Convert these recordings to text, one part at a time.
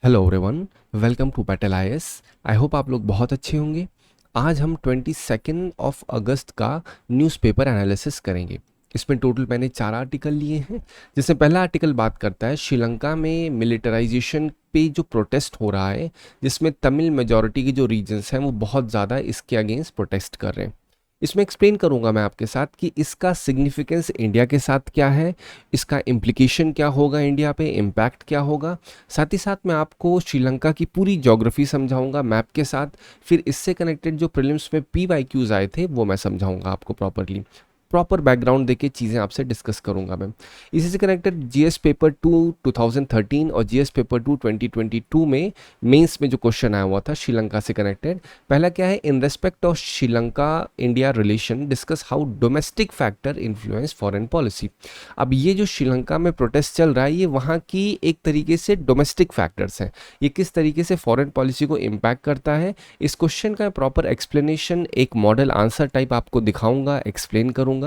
Hello everyone, welcome to battle IAS. I hope आप लोग बहुत अच्छे होंगे। आज हम 22 अगस्त का न्यूज़पेपर एनालिसिस करेंगे। इसमें टोटल मैंने 4 आर्टिकल लिए हैं, जिसमें पहला आर्टिकल बात करता है श्रीलंका में मिलिटराइजेशन पे जो प्रोटेस्ट हो रहा है, जिसमें तमिल मेजॉरिटी के जो रीजन्स हैं वो बहुत ज़्यादा इसके अगेंस्ट प्रोटेस्ट कर रहे हैं। इसमें एक्सप्लेन करूंगा मैं आपके साथ कि इसका सिग्निफिकेंस इंडिया के साथ क्या है, इसका इम्प्लीकेशन क्या होगा, इंडिया पे इम्पैक्ट क्या होगा। साथ ही साथ मैं आपको श्रीलंका की पूरी ज्योग्राफी समझाऊंगा मैप के साथ। फिर इससे कनेक्टेड जो प्रीलिम्स में PYQs आए थे वो मैं समझाऊंगा आपको प्रॉपर बैकग्राउंड देके चीज़ें आपसे डिस्कस करूंगा मैं। इसी से कनेक्टेड जीएस पेपर 2 2013 और जीएस पेपर 2 2022 में मेंस में जो क्वेश्चन आया हुआ था श्रीलंका से कनेक्टेड, पहला क्या है, in respect of Sri Lanka India relation discuss how domestic factor influence foreign policy. अब ये जो श्रीलंका में प्रोटेस्ट चल रहा है ये वहाँ की एक तरीके से डोमेस्टिक फैक्टर्स हैं, ये किस तरीके से फॉरेन पॉलिसी को इम्पैक्ट करता है। इस क्वेश्चन का प्रॉपर एक्सप्लेनेशन एक मॉडल आंसर टाइप आपको दिखाऊंगा, एक्सप्लेन करूंगा।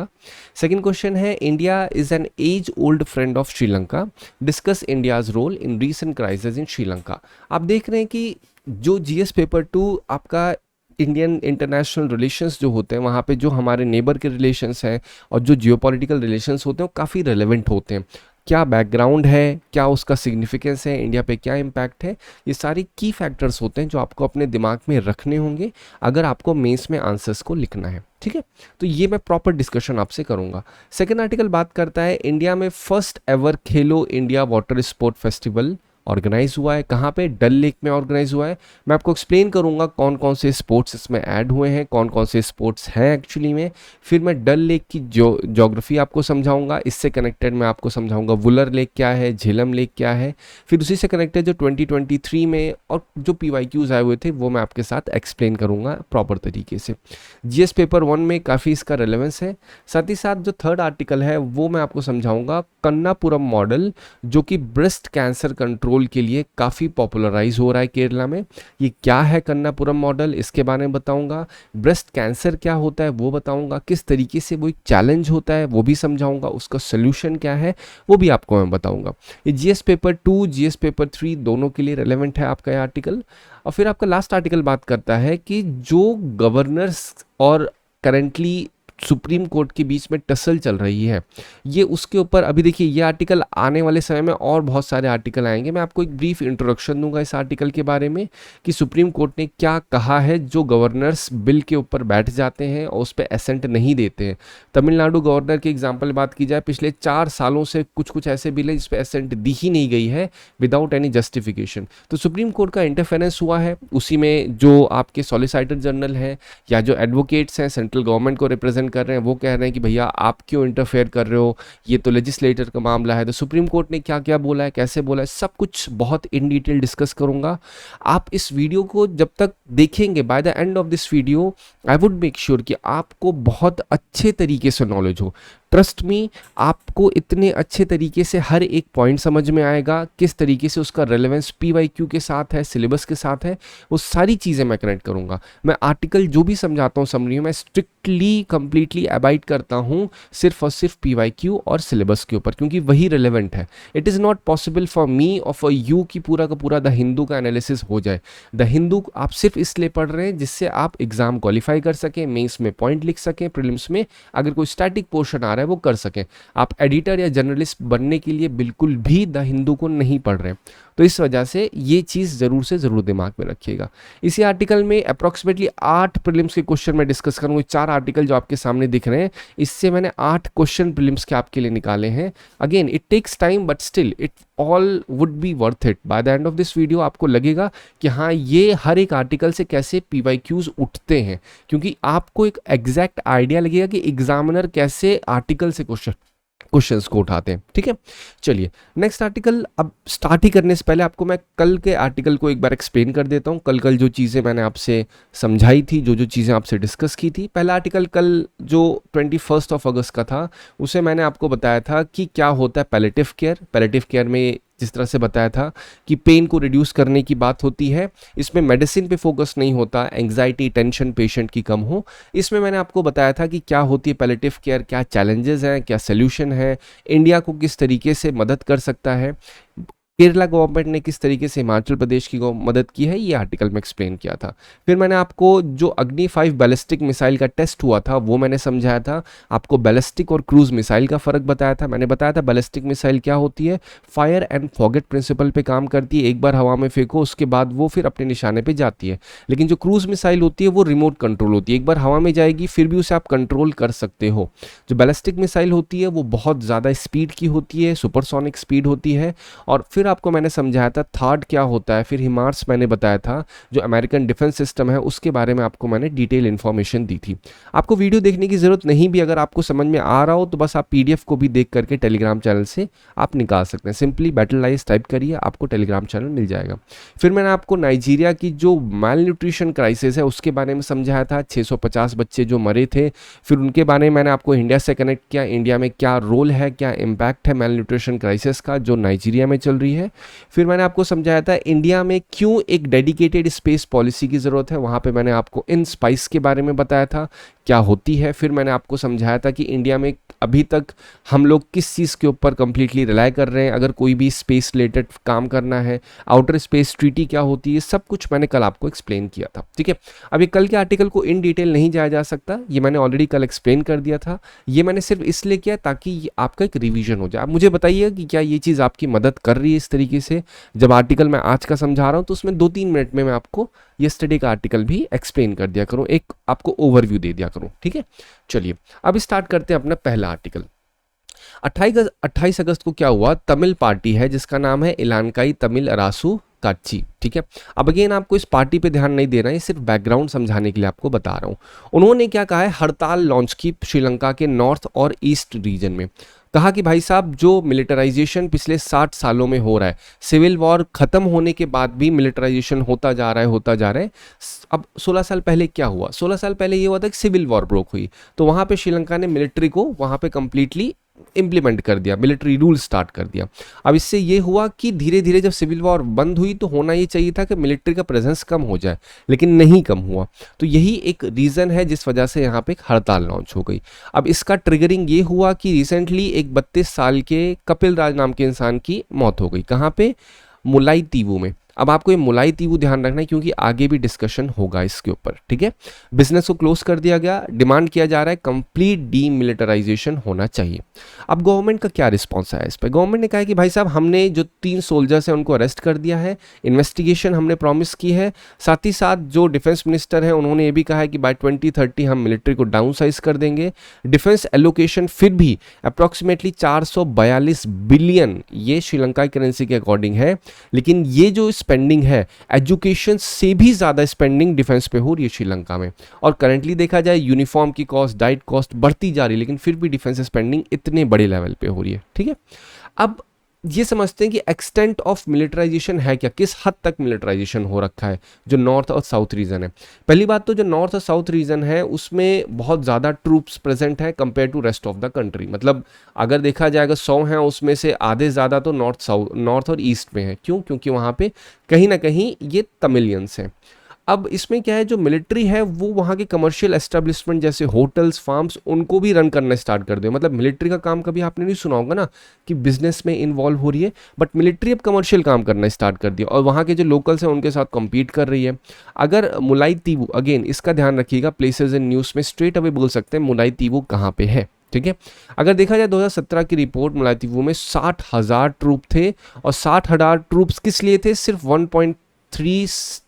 सेकंड क्वेश्चन है, India is an as old friend of Sri Lanka, discuss India's role in recent crisis in Sri Lanka. आप देख रहे हैं कि जो जीएस पेपर 2 आपका इंडियन इंटरनेशनल रिलेशंस जो होते हैं, वहाँ पे जो हमारे नेबर के रिलेशंस हैं और जो जियोपॉलिटिकल रिलेशंस होते हैं वो काफ़ी रेलेवेंट होते हैं। क्या बैकग्राउंड है, क्या उसका सिग्निफिकेंस है, इंडिया पे क्या इम्पैक्ट है, ये सारे की फैक्टर्स होते हैं जो आपको अपने दिमाग में रखने होंगे अगर आपको मेंस में आंसर्स को लिखना है। ठीक है, तो ये मैं प्रॉपर डिस्कशन आपसे करूंगा। सेकंड आर्टिकल बात करता है इंडिया में first ever Khelo India water sport festival organise हुआ है। कहाँ पे? डल लेक में ऑर्गेनाइज हुआ है। मैं आपको एक्सप्लेन करूंगा कौन कौन से स्पोर्ट्स इसमें ऐड हुए हैं, कौन कौन से स्पोर्ट्स हैं एक्चुअली में। फिर मैं डल लेक की ज्योग्राफी आपको समझाऊंगा। इससे कनेक्टेड मैं आपको समझाऊंगा वुलर लेक क्या है, झेलम लेक क्या है। फिर उसी से कनेक्टेड जो 2023 में और जो PYQs आए हुए थे वो मैं आपके साथ एक्सप्लेन करूंगा प्रॉपर तरीके से। जीएस पेपर 1 में काफ़ी इसका रेलेवेंस है। साथ ही साथ जो थर्ड आर्टिकल है वो मैं आपको समझाऊंगा कन्नापुरम मॉडल, जो कि ब्रेस्ट कैंसर कंट्रोल के लिए काफ़ी पॉपुलराइज हो रहा है केरला में। ये क्या है कन्नापुरम मॉडल, इसके बारे में बताऊंगा। ब्रेस्ट कैंसर क्या होता है वो बताऊंगा, किस तरीके से वो एक चैलेंज होता है वो भी समझाऊंगा, उसका सोल्यूशन क्या है वो भी आपको मैं बताऊंगा। ये जीएस पेपर 2 जीएस पेपर 3 दोनों के लिए रेलेवेंट है आपका ये आर्टिकल। और फिर आपका लास्ट आर्टिकल बात करता है कि जो गवर्नर्स और करेंटली सुप्रीम कोर्ट के बीच में टसल चल रही है, ये उसके ऊपर अभी देखिए ये आर्टिकल आने वाले समय में और बहुत सारे आर्टिकल आएंगे। मैं आपको एक ब्रीफ इंट्रोडक्शन दूंगा इस आर्टिकल के बारे में कि सुप्रीम कोर्ट ने क्या कहा है जो गवर्नर्स बिल के ऊपर बैठ जाते हैं और उस पर एसेंट नहीं देते हैं। तमिलनाडु गवर्नर की एग्जाम्पल बात की जाए, पिछले 4 सालों से कुछ कुछ ऐसे बिल हैं जिस पर एसेंट दी ही नहीं गई है विदाउट एनी जस्टिफिकेशन। तो सुप्रीम कोर्ट का इंटरफेरेंस हुआ है। उसी में जो आपके सॉलिसिटर जनरल हैं या जो एडवोकेट्स हैं सेंट्रल गवर्नमेंट को रिप्रेजेंट कर रहे हैं, वो कह रहे हैं कि भैया आप क्यों इंटरफेयर कर रहे हो, ये तो लेजिस्लेटर का मामला है। तो सुप्रीम कोर्ट ने क्या क्या बोला है, कैसे बोला है, सब कुछ बहुत इन डिटेल डिस्कस करूंगा। आप इस वीडियो को जब तक देखेंगे, bye the end of this video I would make sure कि आपको बहुत अच्छे तरीके से नॉलेज हो। ट्रस्ट मी, आपको इतने अच्छे तरीके से हर एक पॉइंट समझ में आएगा, किस तरीके से उसका रेलेवेंस PYQ के साथ है, सिलेबस के साथ है, वो सारी चीज़ें मैं कनेक्ट करूंगा। मैं आर्टिकल जो भी समझाता हूँ समरी में, मैं स्ट्रिक्टली कंप्लीटली अबाइड करता हूँ सिर्फ और सिर्फ PYQ और सिलेबस के ऊपर, क्योंकि वही रेलेवेंट है। It is not possible for me और फॉर यू कि पूरा का पूरा द हिंदू का एनालिसिस हो जाए। द हिंदू आप सिर्फ इसलिए पढ़ रहे हैं जिससे आप एग्जाम क्वालिफाई कर सकें, मेंस में पॉइंट लिख सकें, प्रीलिम्स में अगर कोई स्टैटिक पोर्शन आ रहा है वो कर सकें। आप एडिटर या जर्नलिस्ट बनने के लिए बिल्कुल भी द हिंदू को नहीं पढ़ रहे। तो इस वजह से ये चीज़ ज़रूर से ज़रूर दिमाग में रखिएगा। इसी आर्टिकल में अप्रॉक्सीमेटली 8 प्रीलिम्स के क्वेश्चन मैं डिस्कस करूँगा। 4 आर्टिकल जो आपके सामने दिख रहे हैं, इससे मैंने 8 क्वेश्चन प्रीलिम्स के आपके लिए निकाले हैं। Again it takes time but still it all would be worth it. By the end of this video आपको लगेगा कि हाँ, ये हर एक आर्टिकल से कैसे PYQs उठते हैं, क्योंकि आपको एक एग्जैक्ट आइडिया लगेगा कि एग्जामिनर कैसे आर्टिकल से क्वेश्चंस को उठाते हैं। ठीक है, चलिए नेक्स्ट आर्टिकल। अब स्टार्ट ही करने से पहले आपको मैं कल के आर्टिकल को एक बार एक्सप्लेन कर देता हूँ। कल जो चीज़ें मैंने आपसे समझाई थी, जो चीज़ें आपसे डिस्कस की थी। पहला आर्टिकल कल जो 21 अगस्त का था, उसे मैंने आपको बताया था कि क्या होता है पैलेटिव केयर। पैलेटिव केयर में जिस तरह से बताया था कि पेन को रिड्यूस करने की बात होती है, इसमें मेडिसिन पे फोकस नहीं होता, एंग्जाइटी टेंशन पेशेंट की कम हो। इसमें मैंने आपको बताया था कि क्या होती है पैलेटिव केयर, क्या चैलेंजेस हैं, क्या सोल्यूशन है, इंडिया को किस तरीके से मदद कर सकता है। केरला गवर्नमेंट ने किस तरीके से हिमाचल प्रदेश की मदद की है, ये आर्टिकल में एक्सप्लेन किया था। फिर मैंने आपको जो अग्नि 5 बैलिस्टिक मिसाइल का टेस्ट हुआ था वो मैंने समझाया था। आपको बैलिस्टिक और क्रूज मिसाइल का फ़र्क बताया था। मैंने बताया था बैलिस्टिक मिसाइल क्या होती है, फायर एंड फॉरगेट प्रिंसिपल पे काम करती है। एक बार हवा में फेंको उसके बाद वो फिर अपने निशाने पर जाती है। लेकिन जो क्रूज मिसाइल होती है वो रिमोट कंट्रोल होती है, एक बार हवा में जाएगी फिर भी उसे आप कंट्रोल कर सकते हो। जो बैलिस्टिक मिसाइल होती है वो बहुत ज़्यादा स्पीड की होती है, सुपरसोनिक स्पीड होती है। और फिर आपको मैंने समझाया था थर्ड क्या होता है, फिर हिमार्स मैंने बताया था जो अमेरिकन डिफेंस सिस्टम है उसके बारे में आपको मैंने डिटेल इन्फॉर्मेशन दी थी। आपको वीडियो देखने की ज़रूरत नहीं भी, अगर आपको समझ में आ रहा हो तो बस आप पीडीएफ को भी देख करके टेलीग्राम चैनल से आप निकाल सकते हैं। सिंपली बैटलाइज टाइप करिए, आपको टेलीग्राम चैनल मिल जाएगा। फिर मैंने आपको नाइजीरिया की जो माल न्यूट्रिशन क्राइसिस है उसके बारे में समझाया था, 650 बच्चे जो मरे थे। फिर उनके बारे में मैंने आपको इंडिया से कनेक्ट किया, इंडिया में क्या रोल है, क्या इम्पैक्ट है माल न्यूट्रिशन क्राइसिस का जो नाइजीरिया में चल रही है। फिर मैंने आपको समझाया था इंडिया में क्यों एक डेडिकेटेड स्पेस पॉलिसी की ज़रूरत है, वहाँ पे मैंने आपको इन स्पाइस के बारे में बताया था क्या होती है। फिर मैंने आपको समझाया था कि इंडिया में अभी तक हम लोग किस चीज़ के ऊपर कंप्लीटली रिलाई कर रहे हैं अगर कोई भी स्पेस रिलेटेड काम करना है, आउटर स्पेस ट्रीटी क्या होती है, सब कुछ मैंने कल आपको एक्सप्लेन किया था। ठीक है, अब ये कल के आर्टिकल को इन डिटेल नहीं जाया जा सकता, ये मैंने ऑलरेडी कल एक्सप्लेन कर दिया था। ये मैंने सिर्फ इसलिए किया ताकि ये आपका एक रिवीजन हो जाए। आप मुझे बताइए कि क्या ये चीज़ आपकी मदद कर रही है इस तरीके से। जब आर्टिकल मैं आज का समझा रहा हूँ तो उसमें 2-3 मिनट में मैं आपको यस्टरडे का आर्टिकल भी एक्सप्लेन कर दिया करूँ, एक आपको ओवरव्यू दे दिया करूँ। ठीक है, चलिए अब स्टार्ट करते हैं अपना पहला आर्टिकल। 28 अगस्त को क्या हुआ, तमिल पार्टी है जिसका नाम है इलानकाई तमिल अरासू काची। ठीक है, अब अगेन आपको इस पार्टी पे ध्यान नहीं देना है, सिर्फ बैकग्राउंड समझाने के लिए आपको बता रहा हूँ। उन्होंने क्या कहा है, हड़ताल लॉन्च की श्रीलंका के नॉर्थ और ईस्ट रीजन में। कहा कि भाई साहब जो मिलिटराइजेशन पिछले 60 सालों में हो रहा है, सिविल वॉर खत्म होने के बाद भी मिलिटराइजेशन होता जा रहा है। अब 16 साल पहले क्या हुआ, 16 साल पहले ये हुआ था कि सिविल वॉर ब्रोक हुई, तो वहाँ पे श्रीलंका ने मिलिट्री को वहाँ पे कंप्लीटली इम्प्लीमेंट कर दिया, मिलिट्री रूल स्टार्ट कर दिया। अब इससे ये हुआ कि धीरे धीरे जब सिविल वॉर बंद हुई तो होना ये चाहिए था कि मिलिट्री का प्रेजेंस कम हो जाए, लेकिन नहीं कम हुआ। तो यही एक रीज़न है जिस वजह से यहाँ पे एक हड़ताल लॉन्च हो गई। अब इसका ट्रिगरिंग ये हुआ कि रिसेंटली एक 32 साल के कपिल राज नाम के इंसान की मौत हो गई। कहाँ पे, मुलाइतीवू में। अब आपको ये मुलाइतीवू ध्यान रखना है क्योंकि आगे भी डिस्कशन होगा इसके ऊपर। ठीक है, बिजनेस को क्लोज कर दिया गया, डिमांड किया जा रहा है कंप्लीट डीमिलिटराइजेशन होना चाहिए। अब गवर्नमेंट का क्या रिस्पॉन्स आया इस पर, गवर्नमेंट ने कहा कि भाई साहब हमने जो 3 सोल्जर्स हैं उनको अरेस्ट कर दिया है, इन्वेस्टिगेशन हमने प्रॉमिस की है। साथ ही साथ जो डिफेंस मिनिस्टर है उन्होंने ये भी कहा है कि बाय 2030 हम मिलिट्री को डाउन साइज कर देंगे। डिफेंस एलोकेशन फिर भी अप्रॉक्सीमेटली 442 बिलियन, ये श्रीलंका की करेंसी के अकॉर्डिंग है, लेकिन ये जो स्पेंडिंग है एजुकेशन से भी ज़्यादा स्पेंडिंग डिफेंस पे हो रही है श्रीलंका में। और करंटली देखा जाए यूनिफॉर्म की कॉस्ट, डाइट कॉस्ट बढ़ती जा रही है, लेकिन फिर भी डिफेंस स्पेंडिंग इतने बड़े लेवल पे हो रही है। ठीक है, अब ये समझते हैं कि एक्सटेंट ऑफ मिलिटराइजेशन है क्या, किस हद तक मिलिटराइजेशन हो रखा है जो नॉर्थ और साउथ रीजन है। पहली बात तो जो नॉर्थ और साउथ रीजन है उसमें बहुत ज़्यादा ट्रूप्स प्रेजेंट है compare to rest of the country. मतलब अगर देखा जाएगा 100 हैं उसमें से आधे ज़्यादा तो नॉर्थ और ईस्ट में है। क्यों, क्योंकि वहाँ पे कहीं ना कहीं ये तमिलियंस हैं। अब इसमें क्या है, जो मिलिट्री है वो वहाँ के कमर्शियल एस्टेब्लिशमेंट जैसे होटल्स, फार्म्स, उनको भी रन करना स्टार्ट कर दे। मतलब मिलिट्री का काम कभी आपने नहीं सुना होगा ना कि बिजनेस में इन्वॉल्व हो रही है, बट मिलिट्री अब कमर्शियल काम करना स्टार्ट कर दिया और वहाँ के जो लोकल्स हैं उनके साथ कम्पीट कर रही है। अगर मुलाइतीवू, अगेन इसका ध्यान रखिएगा, प्लेसेस इन न्यूज़ में स्ट्रेट अवे बोल सकते हैं मुलाइतीवू कहाँ पे है। ठीक है, अगर देखा जाए 2017 की रिपोर्ट, मुलाइतीवू में 60,000 ट्रूप थे और 60,000 ट्रूप्स किस लिए थे, सिर्फ 1.3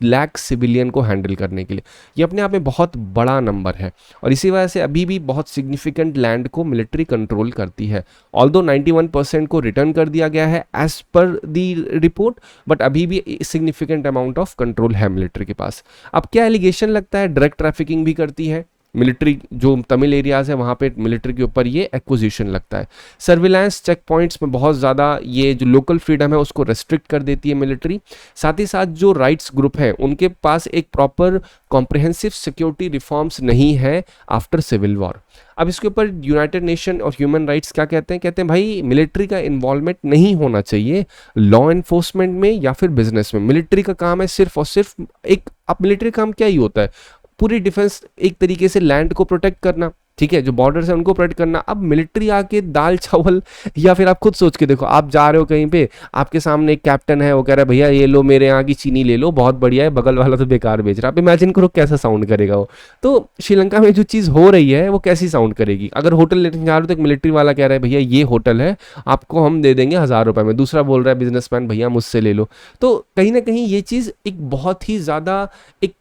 लाख सिविलियन को हैंडल करने के लिए। ये अपने आप में बहुत बड़ा नंबर है और इसी वजह से अभी भी बहुत सिग्निफिकेंट लैंड को मिलिट्री कंट्रोल करती है। ऑल्दो 91% को रिटर्न कर दिया गया है as per the report, but अभी भी सिग्निफिकेंट अमाउंट ऑफ कंट्रोल है मिलिट्री के पास। अब क्या एलिगेशन लगता है, डायरेक्ट ट्रैफिकिंग भी करती है मिलिट्री, जो तमिल एरियाज है वहाँ पे मिलिट्री के ऊपर ये एक्विजिशन लगता है। सर्विलांस चेक पॉइंट्स में बहुत ज़्यादा ये जो लोकल फ्रीडम है उसको रेस्ट्रिक्ट कर देती है मिलिट्री। साथ ही साथ जो राइट्स ग्रुप है उनके पास एक प्रॉपर कॉम्प्रिहेंसिव सिक्योरिटी रिफॉर्म्स नहीं है आफ्टर सिविल वॉर। अब इसके ऊपर यूनाइटेड नेशन और ह्यूमन राइट्स क्या कहते हैं, कहते हैं भाई मिलिट्री का इन्वॉल्वमेंट नहीं होना चाहिए लॉ एनफोर्समेंट में या फिर बिजनेस में। मिलिट्री का काम है सिर्फ और सिर्फ एक, अब मिलिट्री काम क्या ही होता है, पूरी डिफेंस एक तरीके से लैंड को प्रोटेक्ट करना, ठीक है, जो बॉर्डर्स है उनको प्रोटेक्ट करना। अब मिलिट्री आके दाल चावल, या फिर आप खुद सोच के देखो, आप जा रहे हो कहीं पे, आपके सामने एक कैप्टन है, वो कह रहा है भैया ये लो मेरे यहाँ की चीनी ले लो, बहुत बढ़िया है, बगल वाला तो बेकार बेच रहा है। आप इमेजिन करो कैसा साउंड करेगा वो। तो श्रीलंका में जो चीज़ हो रही है वो कैसी साउंड करेगी। अगर होटल लेने जा रहे हो तो एक मिलिट्री वाला कह रहा है भैया ये होटल है, आपको हम दे देंगे 1000 रुपये में, दूसरा बोल रहा है बिजनेसमैन भैया मुझसे ले लो। तो कहीं ना कहीं ये चीज़ एक बहुत ही ज़्यादा एक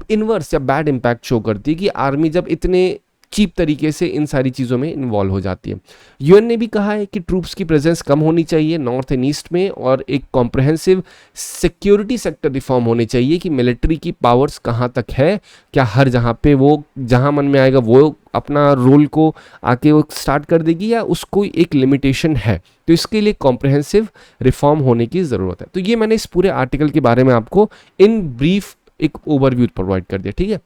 इनवर्स या बैड इम्पैक्ट शो करती है कि आर्मी जब इतने चीप तरीके से इन सारी चीज़ों में इन्वॉल्व हो जाती है। यूएन ने भी कहा है कि ट्रूप्स की प्रेजेंस कम होनी चाहिए नॉर्थ एंड ईस्ट में, और एक कॉम्प्रहेंसिव सिक्योरिटी सेक्टर रिफॉर्म होने चाहिए कि मिलिट्री की पावर्स कहाँ तक है, क्या हर जहाँ पे वो जहाँ मन में आएगा वो अपना रोल को आके वो स्टार्ट कर देगी, या उसको एक लिमिटेशन है। तो इसके लिए कॉम्प्रहेंसिव रिफॉर्म होने की ज़रूरत है। तो ये मैंने इस पूरे आर्टिकल के बारे में आपको इन ब्रीफ एक ओवरव्यू प्रोवाइड कर दिया, ठीक है।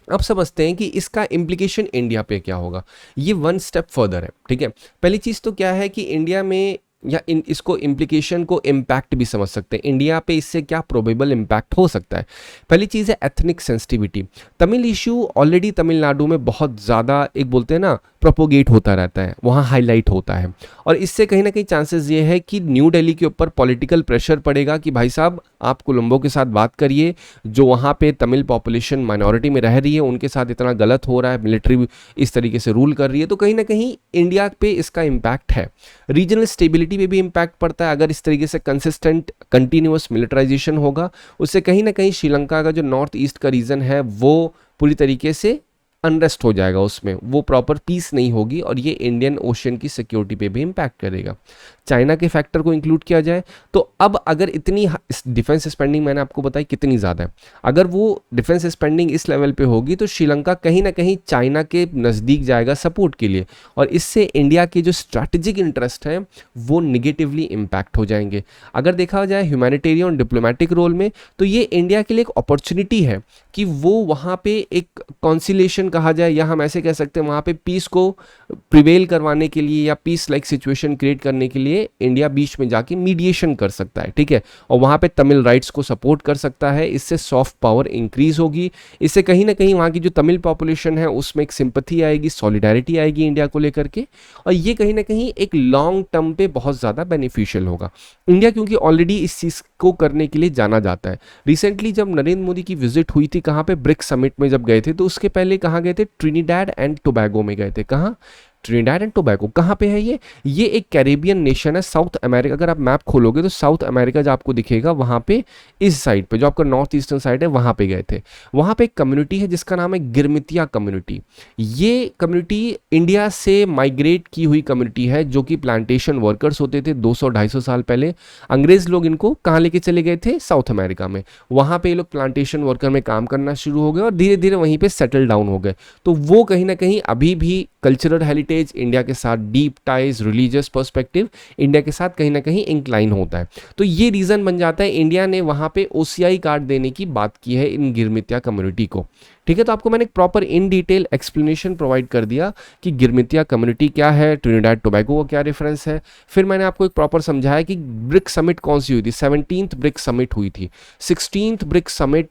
अब समझते हैं कि इसका इम्प्लीकेशन इंडिया पे क्या होगा। ये वन स्टेप फर्दर है, ठीक है। पहली चीज़ तो क्या है कि इंडिया में, या इसको इम्प्लीकेशन को इम्पैक्ट भी समझ सकते हैं, इंडिया पे इससे क्या प्रोबेबल इम्पैक्ट हो सकता है। पहली चीज़ है ethnic sensitivity. Tamil issue already Tamil Nadu में बहुत ज़्यादा एक बोलते हैं ना प्रोपोगेट होता रहता है, वहाँ हाईलाइट होता है, और इससे कहीं ना कहीं चांसेस ये है कि न्यू दिल्ली के ऊपर पॉलिटिकल प्रेशर पड़ेगा कि भाई साहब आप कोलंबो के साथ बात करिए, जो वहाँ पे तमिल पॉपुलेशन माइनॉरिटी में रह रही है उनके साथ इतना गलत हो रहा है, मिलिट्री इस तरीके से रूल कर रही है। तो कहीं ना कहीं इंडिया पे इसका इम्पैक्ट है। रीजनल स्टेबिलिटी पे भी इम्पैक्ट पड़ता है। अगर इस तरीके से कंसिस्टेंट कंटिन्यूअस मिलिटराइजेशन होगा, उससे कहीं ना कहीं श्रीलंका का जो नॉर्थ ईस्ट का रीजन है वो पूरी तरीके से अनरेस्ट हो जाएगा, उसमें वो प्रॉपर पीस नहीं होगी, और ये इंडियन ओशन की सिक्योरिटी पे भी इम्पैक्ट करेगा। चाइना के फैक्टर को इंक्लूड किया जाए तो अब अगर इतनी डिफेंस स्पेंडिंग मैंने आपको बताई कितनी ज़्यादा है, अगर वो डिफेंस स्पेंडिंग इस लेवल पे होगी तो श्रीलंका कहीं ना कहीं चाइना के नज़दीक जाएगा सपोर्ट के लिए, और इससे इंडिया के जो स्ट्रैटेजिक इंटरेस्ट हैं वो निगेटिवली इम्पैक्ट हो जाएंगे। अगर देखा जाए ह्यूमैनिटेरियन और डिप्लोमेटिक रोल में, तो ये इंडिया के लिए एक अपॉर्चुनिटी है कि वो वहाँ पे एक कॉन्सिलेशन कहा जाए, या हम ऐसे कह सकते हैं वहाँ पे पीस को प्रिवेल करवाने के लिए या पीस लाइक सिचुएशन क्रिएट करने के लिए इंडिया बीच में जाके मीडिएशन कर सकता है, ठीक है, और वहाँ पे तमिल राइट्स को सपोर्ट कर सकता है। इससे सॉफ्ट पावर इंक्रीज होगी, इससे कहीं ना कहीं वहाँ की जो तमिल पॉपुलेशन है उसमें एक सिंपथी आएगी, सॉलिडारिटी आएगी इंडिया को लेकर के, और ये कहीं ना कहीं एक लॉन्ग टर्म पे बहुत ज़्यादा बेनिफिशियल होगा। इंडिया क्योंकि ऑलरेडी इस चीज़ को करने के लिए जाना जाता है। रिसेंटली जब नरेंद्र मोदी की विजिट हुई थी कहाँ पे, ब्रिक्स समिट में जब गए थे, तो उसके पहले कहाँ गए थे, ट्रिनिडाड एंड टोबैगो में गए थे। कहाँ? ट्रिनिडाड एंड टोबैगो कहाँ पे है ये एक कैरेबियन नेशन है, साउथ अमेरिका। अगर आप मैप खोलोगे तो साउथ अमेरिका जो आपको दिखेगा वहाँ पे इस साइड पे जो आपका नॉर्थ ईस्टर्न साइड है वहाँ पे गए थे। वहाँ पे एक कम्युनिटी है जिसका नाम है गिरमितिया कम्युनिटी। ये कम्युनिटी इंडिया से माइग्रेट की हुई कम्युनिटी है, जो कि प्लांटेशन वर्कर्स होते थे 200-250 साल पहले। अंग्रेज लोग इनको कहाँ लेके चले गए थे, साउथ अमेरिका में। वहाँ पे ये लोग प्लांटेशन वर्कर में काम करना शुरू हो गए और धीरे धीरे वहीं पे सेटल डाउन हो गए। तो वो कहीं ना कहीं अभी भी कल्चरल हेरिटेज इंडिया के साथ, deep ties, religious perspective India के साथ कहीं ना कहीं इंक्लाइन होता है। तो ये रीज़न बन जाता है इंडिया ने वहाँ पे ओसीआई कार्ड देने की बात की है इन गिरमितिया कम्युनिटी को, ठीक है। तो आपको मैंने एक proper in detail explanation provide कर दिया कि गिरमितिया कम्युनिटी क्या है, ट्रिनिडाड टोबैगो का क्या रेफरेंस है। फिर मैंने आपको एक प्रॉपर समझाया कि ब्रिक्स समिट कौन सी हुई थी, 17th ब्रिक्स समिट हुई थी। 16th ब्रिक्स समिट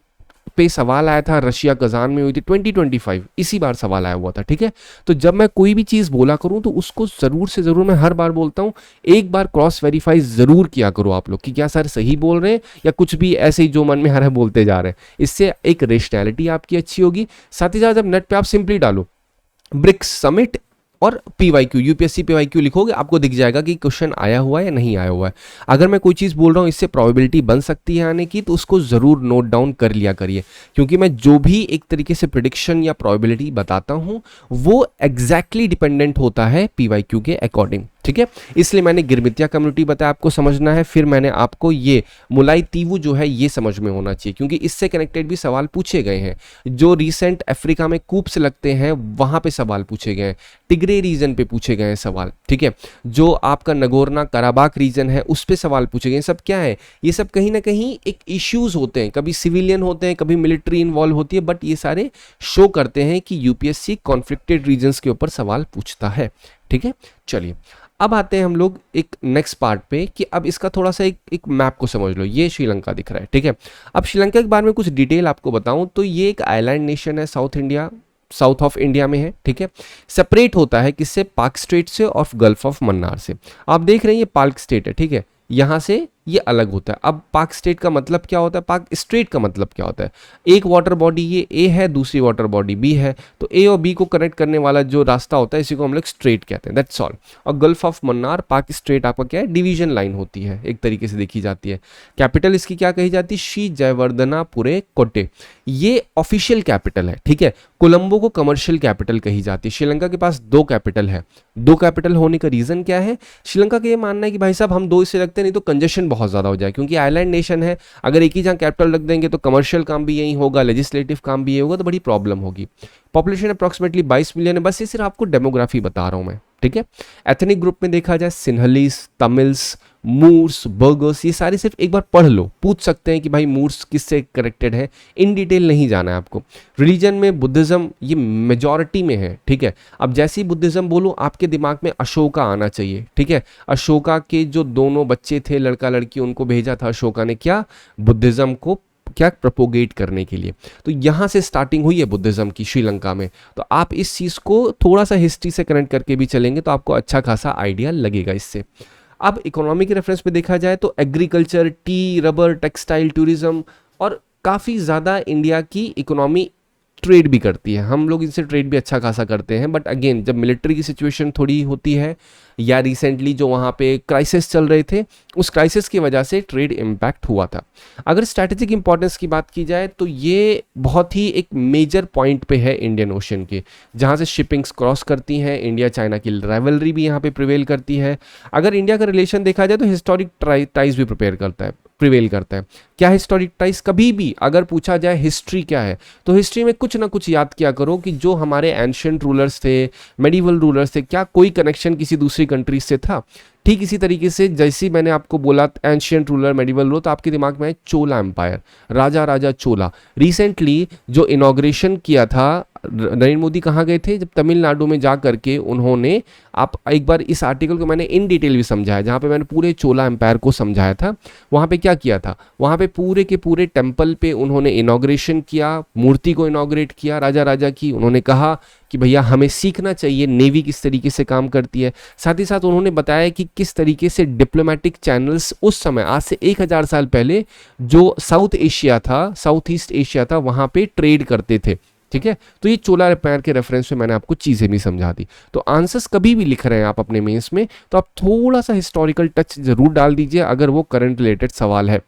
पे सवाल आया था, रशिया कजान में हुई थी 2025, इसी बार सवाल आया हुआ था, ठीक है। तो जब मैं कोई भी चीज़ बोला करूं तो उसको ज़रूर से ज़रूर, मैं हर बार बोलता हूं, एक बार क्रॉस वेरीफाई ज़रूर किया करो आप लोग कि क्या सर सही बोल रहे हैं या कुछ भी ऐसे ही जो मन में आ रहा है बोलते जा रहे हैं। इससे एक रेशनैलिटी आपकी अच्छी होगी। साथ ही साथ जब नेट पे आप सिंपली डालो ब्रिक्स समिट और PYQ, यूपीएससी PYQ लिखोगे, आपको दिख जाएगा कि क्वेश्चन आया हुआ है या नहीं आया हुआ है। अगर मैं कोई चीज़ बोल रहा हूँ इससे प्रोबेबिलिटी बन सकती है आने की, तो उसको ज़रूर नोट डाउन कर लिया करिए, क्योंकि मैं जो भी एक तरीके से प्रिडिक्शन या प्रोबेबिलिटी बताता हूँ वो एग्जैक्टली डिपेंडेंट होता है PYQ के अकॉर्डिंग, ठीक है। इसलिए मैंने गिरमितिया कम्युनिटी बताया, आपको समझना है। फिर मैंने आपको ये मुलाई तीवू जो है ये समझ में होना चाहिए, क्योंकि इससे कनेक्टेड भी सवाल पूछे गए हैं। जो रिसेंट अफ्रीका में कूप्स लगते हैं वहाँ पे सवाल पूछे गए हैं, टिग्रे रीजन पे पूछे गए हैं सवाल, ठीक है। जो आपका नगोर्नो कराबाख रीजन है उस पे सवाल पूछे गए। सब क्या है, ये सब कहीं ना कहीं एक इश्यूज होते हैं, कभी सिविलियन होते हैं, कभी मिलिट्री इन्वॉल्व होती है, बट ये सारे शो करते हैं कि यूपीएससी कॉन्फ्लिक्टेड रीजन्स के ऊपर सवाल पूछता है, ठीक है। चलिए अब आते हैं हम लोग एक नेक्स्ट पार्ट पे कि अब इसका थोड़ा सा एक मैप को समझ लो। ये श्रीलंका दिख रहा है, ठीक है। अब श्रीलंका के बारे में कुछ डिटेल आपको बताऊं तो ये एक आइलैंड नेशन है, south India south of India में है, ठीक है। सेपरेट होता है किससे? पाक स्ट्रेट से और गल्फ ऑफ मन्नार से। आप देख रहे हैं ये पाक स्टेट है, ठीक है, यहाँ से ये अलग होता है। अब पाक स्टेट का मतलब क्या होता है, पाक स्ट्रेट का मतलब क्या होता है? एक वाटर बॉडी ये ए है, दूसरी वाटर बॉडी बी है, तो ए और बी को कनेक्ट करने वाला जो रास्ता होता है इसी को हम लोग स्ट्रेट कहते हैं, दैट्स ऑल। और गल्फ ऑफ मन्नार, पाक स्ट्रेट आपका क्या है? डिवीजन लाइन होती है, एक तरीके से देखी जाती है। कैपिटल इसकी क्या कही जाती है? श्री जयवर्धनापुरे कोटे, ये ऑफिशियल कैपिटल है, ठीक है। कोलंबो को कमर्शियल कैपिटल कही जाती है। श्रीलंका के पास 2 कैपिटल है। 2 कैपिटल होने का रीजन क्या है? श्रीलंका का ये मानना है कि भाई साहब हम 2 इसे रखते हैं नहीं तो कंजेशन बहुत ज्यादा हो जाए, क्योंकि आइलैंड नेशन है, अगर एक ही जगह कैपिटल रख देंगे तो कमर्शियल काम भी यही होगा, लेजिस्लेटिव काम भी यही होगा, तो बड़ी प्रॉब्लम होगी। पॉपुलेशन अप्रोक्सीमेटली 22 मिलियन है। बस ये सिर्फ आपको डेमोग्राफी बता रहा हूं मैं, ठीक है। एथनिक ग्रुप में देखा जाए सिन्हलीस, तमिल्स, मूर्स, बर्गर्स, ये सारे सिर्फ एक बार पढ़ लो, पूछ सकते हैं कि भाई मूर्स किससे कनेक्टेड है, इन डिटेल नहीं जाना है आपको। रिलीजन में बुद्धिज्म ये मेजॉरिटी में है, ठीक है। अब जैसे ही बुद्धिज्म बोलूं आपके दिमाग में अशोका आना चाहिए, ठीक है। अशोका के जो दोनों बच्चे थे, लड़का लड़की, उनको भेजा था अशोका ने क्या? बुद्धिज्म को क्या प्रोपोगेट करने के लिए। तो यहां से स्टार्टिंग हुई है बुद्धिज्म की श्रीलंका में। तो आप इस चीज को थोड़ा सा हिस्ट्री से कनेक्ट करके भी चलेंगे तो आपको अच्छा खासा आइडिया लगेगा इससे। अब इकोनॉमी के रेफरेंस पे देखा जाए तो agriculture, T, rubber, textile, tourism, और काफ़ी ज़्यादा इंडिया की इकोनॉमी ट्रेड भी करती है। हम लोग इनसे ट्रेड भी अच्छा खासा करते हैं, बट अगेन जब मिलिट्री की सिचुएशन थोड़ी होती है या रिसेंटली जो वहाँ पे क्राइसिस चल रहे थे, उस क्राइसिस की वजह से ट्रेड इम्पैक्ट हुआ था। अगर स्ट्रैटेजिक इंपॉर्टेंस की बात की जाए तो ये बहुत ही एक मेजर पॉइंट पे है इंडियन ओशन के, जहाँ से शिपिंग्स क्रॉस करती हैं। इंडिया चाइना की राइवलरी भी यहाँ पे प्रिवेल करती है। अगर इंडिया का रिलेशन देखा जाए तो हिस्टोरिक टाइज भी प्रिवेल करता है। क्या हिस्टोरिक टाइज? कभी भी अगर पूछा जाए हिस्ट्री क्या है, तो हिस्ट्री में कुछ ना कुछ याद किया करो कि जो हमारे एंशिएंट रूलर्स थे, मेडिवल रूलर्स थे, क्या कोई कनेक्शन किसी दूसरी कंट्री से था? ठीक इसी तरीके से जैसे मैंने आपको बोला एंशिएंट रूलर, मेडिवल रूलर, तो आपके दिमाग में है चोला एम्पायर, राजा चोला। रिसेंटली जो इनॉग्रेशन किया था, नरेंद्र मोदी कहाँ गए थे? जब तमिलनाडु में जा करके उन्होंने, आप एक बार इस आर्टिकल को मैंने इन डिटेल भी समझाया, जहाँ पे मैंने पूरे चोला एम्पायर को समझाया था। वहाँ पे क्या किया था? वहाँ पे पूरे के पूरे टेम्पल पे उन्होंने इनॉग्रेशन किया, मूर्ति को इनॉग्रेट किया राजा की। उन्होंने कहा कि भैया हमें सीखना चाहिए नेवी किस तरीके से काम करती है। साथ ही साथ उन्होंने बताया कि किस तरीके से डिप्लोमेटिक चैनल्स उस समय, आज से 1000 साल पहले, जो साउथ एशिया था, साउथ ईस्ट एशिया था, वहाँ पे ट्रेड करते थे, ठीक है। तो ये चोला एम्पायर के रेफरेंस में मैंने आपको चीज़ें भी समझा दी। तो आंसर्स कभी भी लिख रहे हैं आप अपने मेंस में तो आप थोड़ा सा हिस्टोरिकल टच जरूर डाल दीजिए, अगर वो करंट रिलेटेड सवाल है,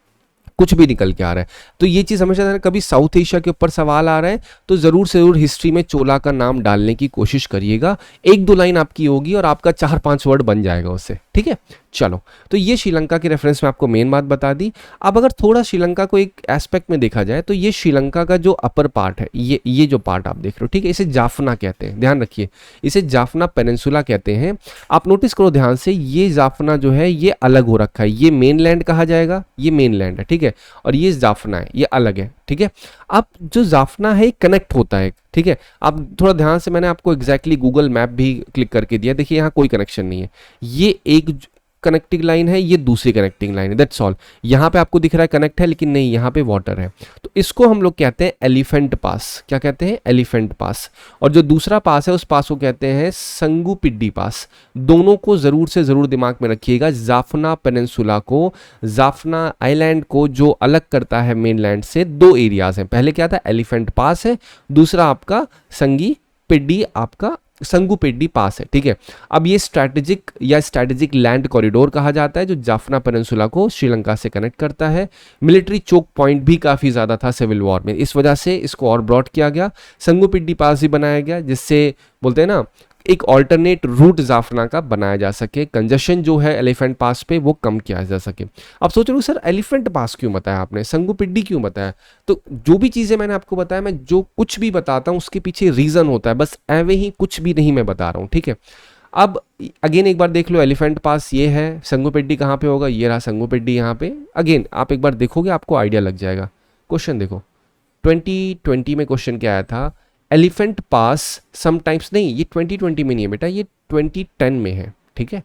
कुछ भी निकल के आ रहा है तो ये चीज़ हमेशा ध्यान, कभी साउथ एशिया के ऊपर सवाल आ रहा है तो ज़रूर से ज़रूर हिस्ट्री में चोला का नाम डालने की कोशिश करिएगा। 1-2 लाइन आपकी होगी और आपका 4-5 वर्ड बन जाएगा उससे, ठीक है। चलो, तो ये श्रीलंका के रेफरेंस में आपको मेन बात बता दी। अब अगर थोड़ा श्रीलंका को एक एस्पेक्ट में देखा जाए तो ये श्रीलंका का जो अपर पार्ट है, ये जो पार्ट आप देख रहे हो, ठीक है, इसे जाफना कहते हैं, ध्यान रखिए, इसे जाफना पेनिनसुला कहते हैं। आप नोटिस करो ध्यान से, ये जाफना जो है ये अलग हो रखा है, ये मेनलैंड कहा जाएगा, ये मेनलैंड है, ठीक है, और ये जाफना है, ये अलग है, ठीक है। अब जो जाफना है कनेक्ट होता है, ठीक है। आप थोड़ा ध्यान से, मैंने आपको एग्जैक्टली गूगल मैप भी क्लिक करके दिया, देखिए यहाँ कोई कनेक्शन नहीं है, ये एक कनेक्टिंग लाइन है, ये दूसरी कनेक्टिंग लाइन है, दैट्स ऑल। यहाँ पे आपको दिख रहा है कनेक्ट है, लेकिन नहीं, यहाँ पे वाटर है, तो इसको हम लोग कहते हैं एलिफेंट पास। क्या कहते हैं? एलिफेंट पास। और जो दूसरा पास है उस पास को कहते हैं संगुपिड्डी पास। दोनों को जरूर से जरूर दिमाग में रखिएगा। जाफना पेनिनसुला को, जाफना आइलैंड को जो अलग करता है मेनलैंड से, 2 एरियाज हैं। पहले क्या था? एलिफेंट पास है, दूसरा आपका संगुपिड्डी पास है, ठीक है। अब ये स्ट्रैटेजिक लैंड कॉरिडोर कहा जाता है, जो जाफना पेनिनसुला को श्रीलंका से कनेक्ट करता है। मिलिट्री चोक पॉइंट भी काफ़ी ज़्यादा था सिविल वॉर में, इस वजह से इसको और ब्रॉड किया गया। संगुपिड्डी पास भी बनाया गया, जिससे बोलते हैं ना एक ऑल्टरनेट रूट जाफना का बनाया जा सके, कंजेशन जो है एलिफेंट पास पे वो कम किया जा सके। अब सोच रहे हो सर एलिफेंट पास क्यों बताया आपने, संगुपिड्डी क्यों बताया? तो जो भी चीज़ें मैंने आपको बताया, मैं जो कुछ भी बताता हूँ उसके पीछे रीज़न होता है, बस एवे ही कुछ भी नहीं मैं बता रहा हूँ, ठीक है। अब अगेन एक बार देख लो, एलिफेंट पास ये है, संगुपिड्डी कहाँ पे होगा? ये रहा संगुपिड्डी यहाँ पे। अगेन आप एक बार देखोगे आपको आइडिया लग जाएगा। क्वेश्चन देखो, 2020 में क्वेश्चन क्या आया था? एलिफेंट पास समटाइम्स, नहीं ये 2020 में नहीं है बेटा, ये 2010 में है, ठीक है।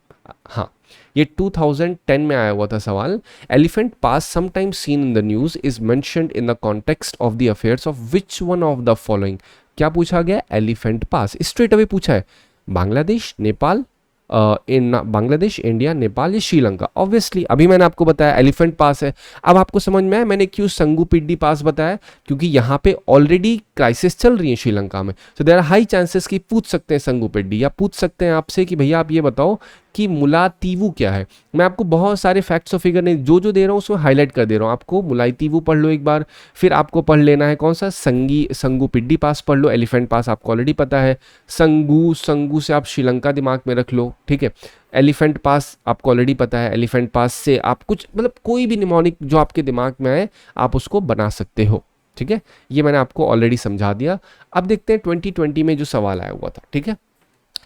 हाँ, ये 2010 में आया हुआ था सवाल। Elephant pass sometimes seen in the news is mentioned in the context of the affairs of which one of the following क्या पूछा गया? एलिफेंट पास, स्ट्रेट अवे पूछा है। बांग्लादेश, नेपाल, बांग्लादेश, इंडिया, नेपाल या श्रीलंका? ऑब्वियसली अभी मैंने आपको बताया एलिफेंट पास है। अब आपको समझ में आया मैंने क्यों संगुपिड्डी पास बताया? क्योंकि यहाँ पे ऑलरेडी क्राइसिस चल रही है श्रीलंका में, so there are high chances कि पूछ सकते हैं संगुपिड्डी, या पूछ सकते हैं आपसे कि भैया आप ये बताओ कि मुलातीवू क्या है। मैं आपको बहुत सारे फैक्ट्स और फिगर नहीं जो दे रहा हूँ उसमें हाईलाइट कर दे रहा हूँ आपको। मुलातीवू पढ़ लो एक बार, फिर आपको पढ़ लेना है कौन सा? संगुपिड्डी पास पढ़ लो। एलिफेंट पास आपको ऑलरेडी पता है। संगू से आप श्रीलंका दिमाग में रख लो, ठीक है। एलिफेंट पास आपको ऑलरेडी पता है। एलिफेंट पास से आप कुछ मतलब कोई भी निमोनिक जो आपके दिमाग में आए आप उसको बना सकते हो, ठीक है। ये मैंने आपको ऑलरेडी समझा दिया। अब देखते हैं 2020 में जो सवाल आया हुआ था, ठीक है।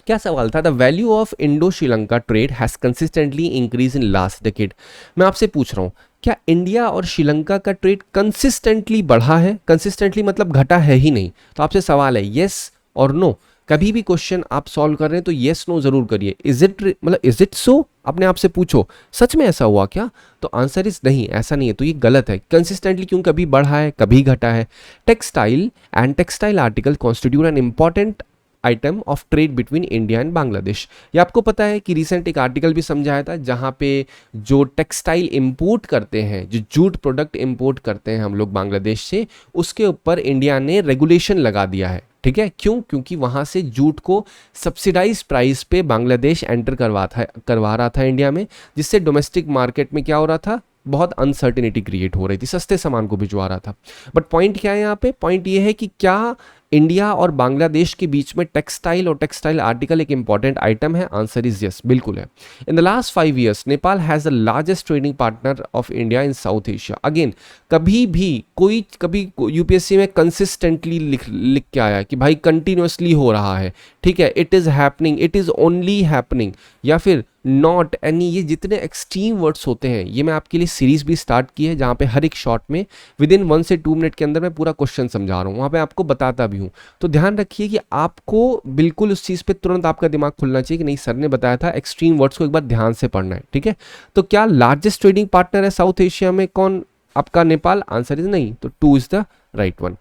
क्या सवाल था? The value of Indo Sri Lanka trade has consistently increase in last decade. मैं आपसे पूछ रहा हूं क्या इंडिया और श्रीलंका का ट्रेड कंसिस्टेंटली बढ़ा है? कंसिस्टेंटली मतलब घटा है ही नहीं। तो आपसे सवाल है येस और नो। कभी भी क्वेश्चन आप सॉल्व कर रहे हैं तो येस नो जरूर करिए। Is it so? अपने आप से पूछो सच में ऐसा हुआ क्या? तो आंसर इज नहीं, ऐसा नहीं है, तो ये गलत है। कंसिस्टेंटली क्यों कभी बढ़ा है कभी घटा है। Textile and textile article constitute an important item of trade between India and Bangladesh. ये आपको पता है कि रिसेंट एक आर्टिकल भी समझाया था जहाँ पे जो टेक्सटाइल इंपोर्ट करते हैं, जो जूट प्रोडक्ट इंपोर्ट करते हैं हम लोग बांग्लादेश से, उसके ऊपर इंडिया ने रेगुलेशन लगा दिया है, ठीक है। क्यों? क्योंकि वहाँ से जूट को सब्सिडाइज प्राइस पे बांग्लादेश एंटर करवा रहा था इंडिया में, जिससे डोमेस्टिक मार्केट में क्या हो रहा था? बहुत अनसर्टिनिटी क्रिएट हो रही थी, सस्ते सामान को भिजवा रहा था। बट पॉइंट क्या है यहाँ पे? पॉइंट ये है कि क्या इंडिया और बांग्लादेश के बीच में टेक्सटाइल और टेक्सटाइल आर्टिकल एक इंपॉर्टेंट आइटम है? आंसर इज यस, बिल्कुल है। In the last 5 years Nepal has the largest trading partner of India in south Asia. Again कभी यूपीएससी में कंसिस्टेंटली लिख के आया कि भाई कंटिन्यूसली हो रहा है, ठीक है। It is happening, it is only happening, या फिर नॉट एनी। ये जितने एक्सट्रीम वर्ड्स होते हैं, ये मैं आपके लिए सीरीज भी स्टार्ट की है जहाँ पे हर एक शॉर्ट में विद इन 1 से 2 मिनट के अंदर मैं पूरा क्वेश्चन समझा रहा हूँ, वहाँ पे आपको बताता भी हूँ। तो ध्यान रखिए कि आपको बिल्कुल उस चीज़ पे तुरंत आपका दिमाग खुलना चाहिए कि नहीं सर ने बताया था, एक्सट्रीम वर्ड्स को एक बार ध्यान से पढ़ना है, ठीक है। तो क्या लार्जेस्ट ट्रेडिंग पार्टनर है साउथ एशिया में कौन? आपका नेपाल। आंसर इज नहीं, तो 2 इज द राइट वन।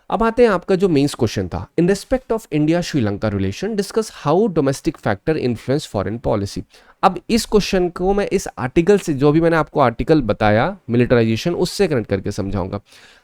अब आते हैं आपका जो मेंस क्वेश्चन था, इन respect of India Sri Lanka relation discuss how domestic factor influence foreign policy. अब इस क्वेश्चन को मैं इस आर्टिकल से, जो भी मैंने आपको आर्टिकल बताया मिलिटराइजेशन, उससे कनेक्ट करके समझाऊंगा।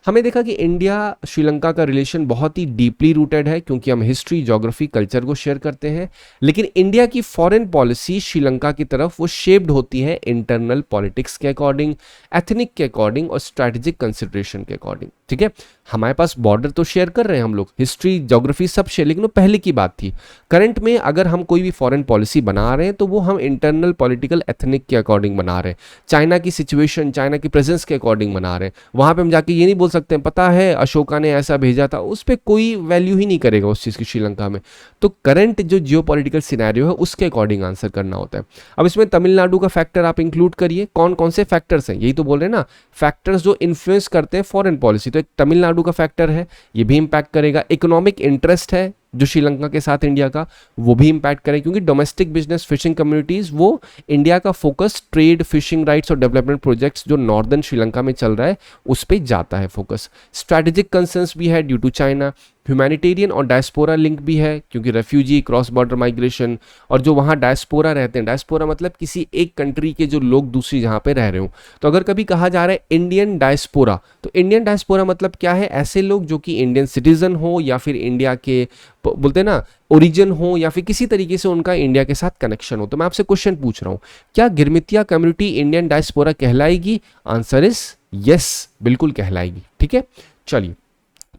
हमें देखा कि इंडिया श्रीलंका का रिलेशन बहुत ही डीपली रूटेड है, क्योंकि हम हिस्ट्री, ज्योग्राफी, कल्चर को शेयर करते हैं। लेकिन इंडिया की फॉरेन पॉलिसी श्रीलंका की तरफ वो शेप्ड होती है इंटरनल पॉलिटिक्स के अकॉर्डिंग, एथनिक के अकॉर्डिंग और स्ट्रैटेजिक कंसिडरेशन के अकॉर्डिंग, ठीक है। हमारे पास बॉर्डर तो शेयर कर रहे हैं हम लोग, हिस्ट्री, ज्योग्राफी सब शेयर, लेकिन वो पहले की बात थी। करंट में अगर हम कोई भी फॉरेन पॉलिसी बना रहे हैं तो वो हम इंटरनल पॉलिटिकल एथनिक के अकॉर्डिंग बना रहे हैं, चाइना की सिचुएशन, चाइना की प्रेजेंस के अकॉर्डिंग बना रहे हैं। वहां पे हम जाके ये नहीं बोल सकते हैं पता है अशोका ने ऐसा भेजा था, उस पर कोई वैल्यू ही नहीं करेगा उस चीज़ की श्रीलंका में। तो करंट जो जियोपॉलिटिकल सिनेरियो है उसके अकॉर्डिंग आंसर करना होता है। अब इसमें तमिलनाडु का फैक्टर आप इंक्लूड करिए। कौन कौन से फैक्टर्स हैं? यही तो बोल रहे हैं ना, फैक्टर्स जो इन्फ्लुएंस करते हैं फॉरेन पॉलिसी। तो एक तमिलनाडु का फैक्टर है, ये भी इंपैक्ट करेगा। इकोनॉमिक इंटरेस्ट है जो श्रीलंका के साथ इंडिया का, वो भी इंपैक्ट करें, क्योंकि डोमेस्टिक बिजनेस फिशिंग कम्युनिटीज वो इंडिया का फोकस ट्रेड, फिशिंग राइट्स और डेवलपमेंट प्रोजेक्ट्स जो नॉर्दर्न श्रीलंका में चल रहा है उस पर जाता है फोकस। स्ट्रैटेजिक कंसर्न्स भी है ड्यू टू चाइना। ह्यूमैनिटेरियन और डायस्पोरा लिंक भी है, क्योंकि रेफ्यूजी, क्रॉस बॉर्डर माइग्रेशन, और जो वहाँ डायस्पोरा रहते हैं, डायस्पोरा मतलब किसी एक कंट्री के जो लोग दूसरी जहाँ पे रह रहे हो। तो अगर कभी कहा जा रहा है इंडियन डायस्पोरा, तो इंडियन डायस्पोरा मतलब क्या है? ऐसे लोग जो कि इंडियन सिटीजन हो या फिर इंडिया के बोलते हैं ना ओरिजिन हो, या फिर किसी तरीके से उनका इंडिया के साथ कनेक्शन हो। तो मैं आपसे क्वेश्चन पूछ रहा हूँ, क्या गिरमितिया कम्युनिटी इंडियन डायस्पोरा कहलाएगी? आंसर इज यस, बिल्कुल कहलाएगी, ठीक है। चलिए,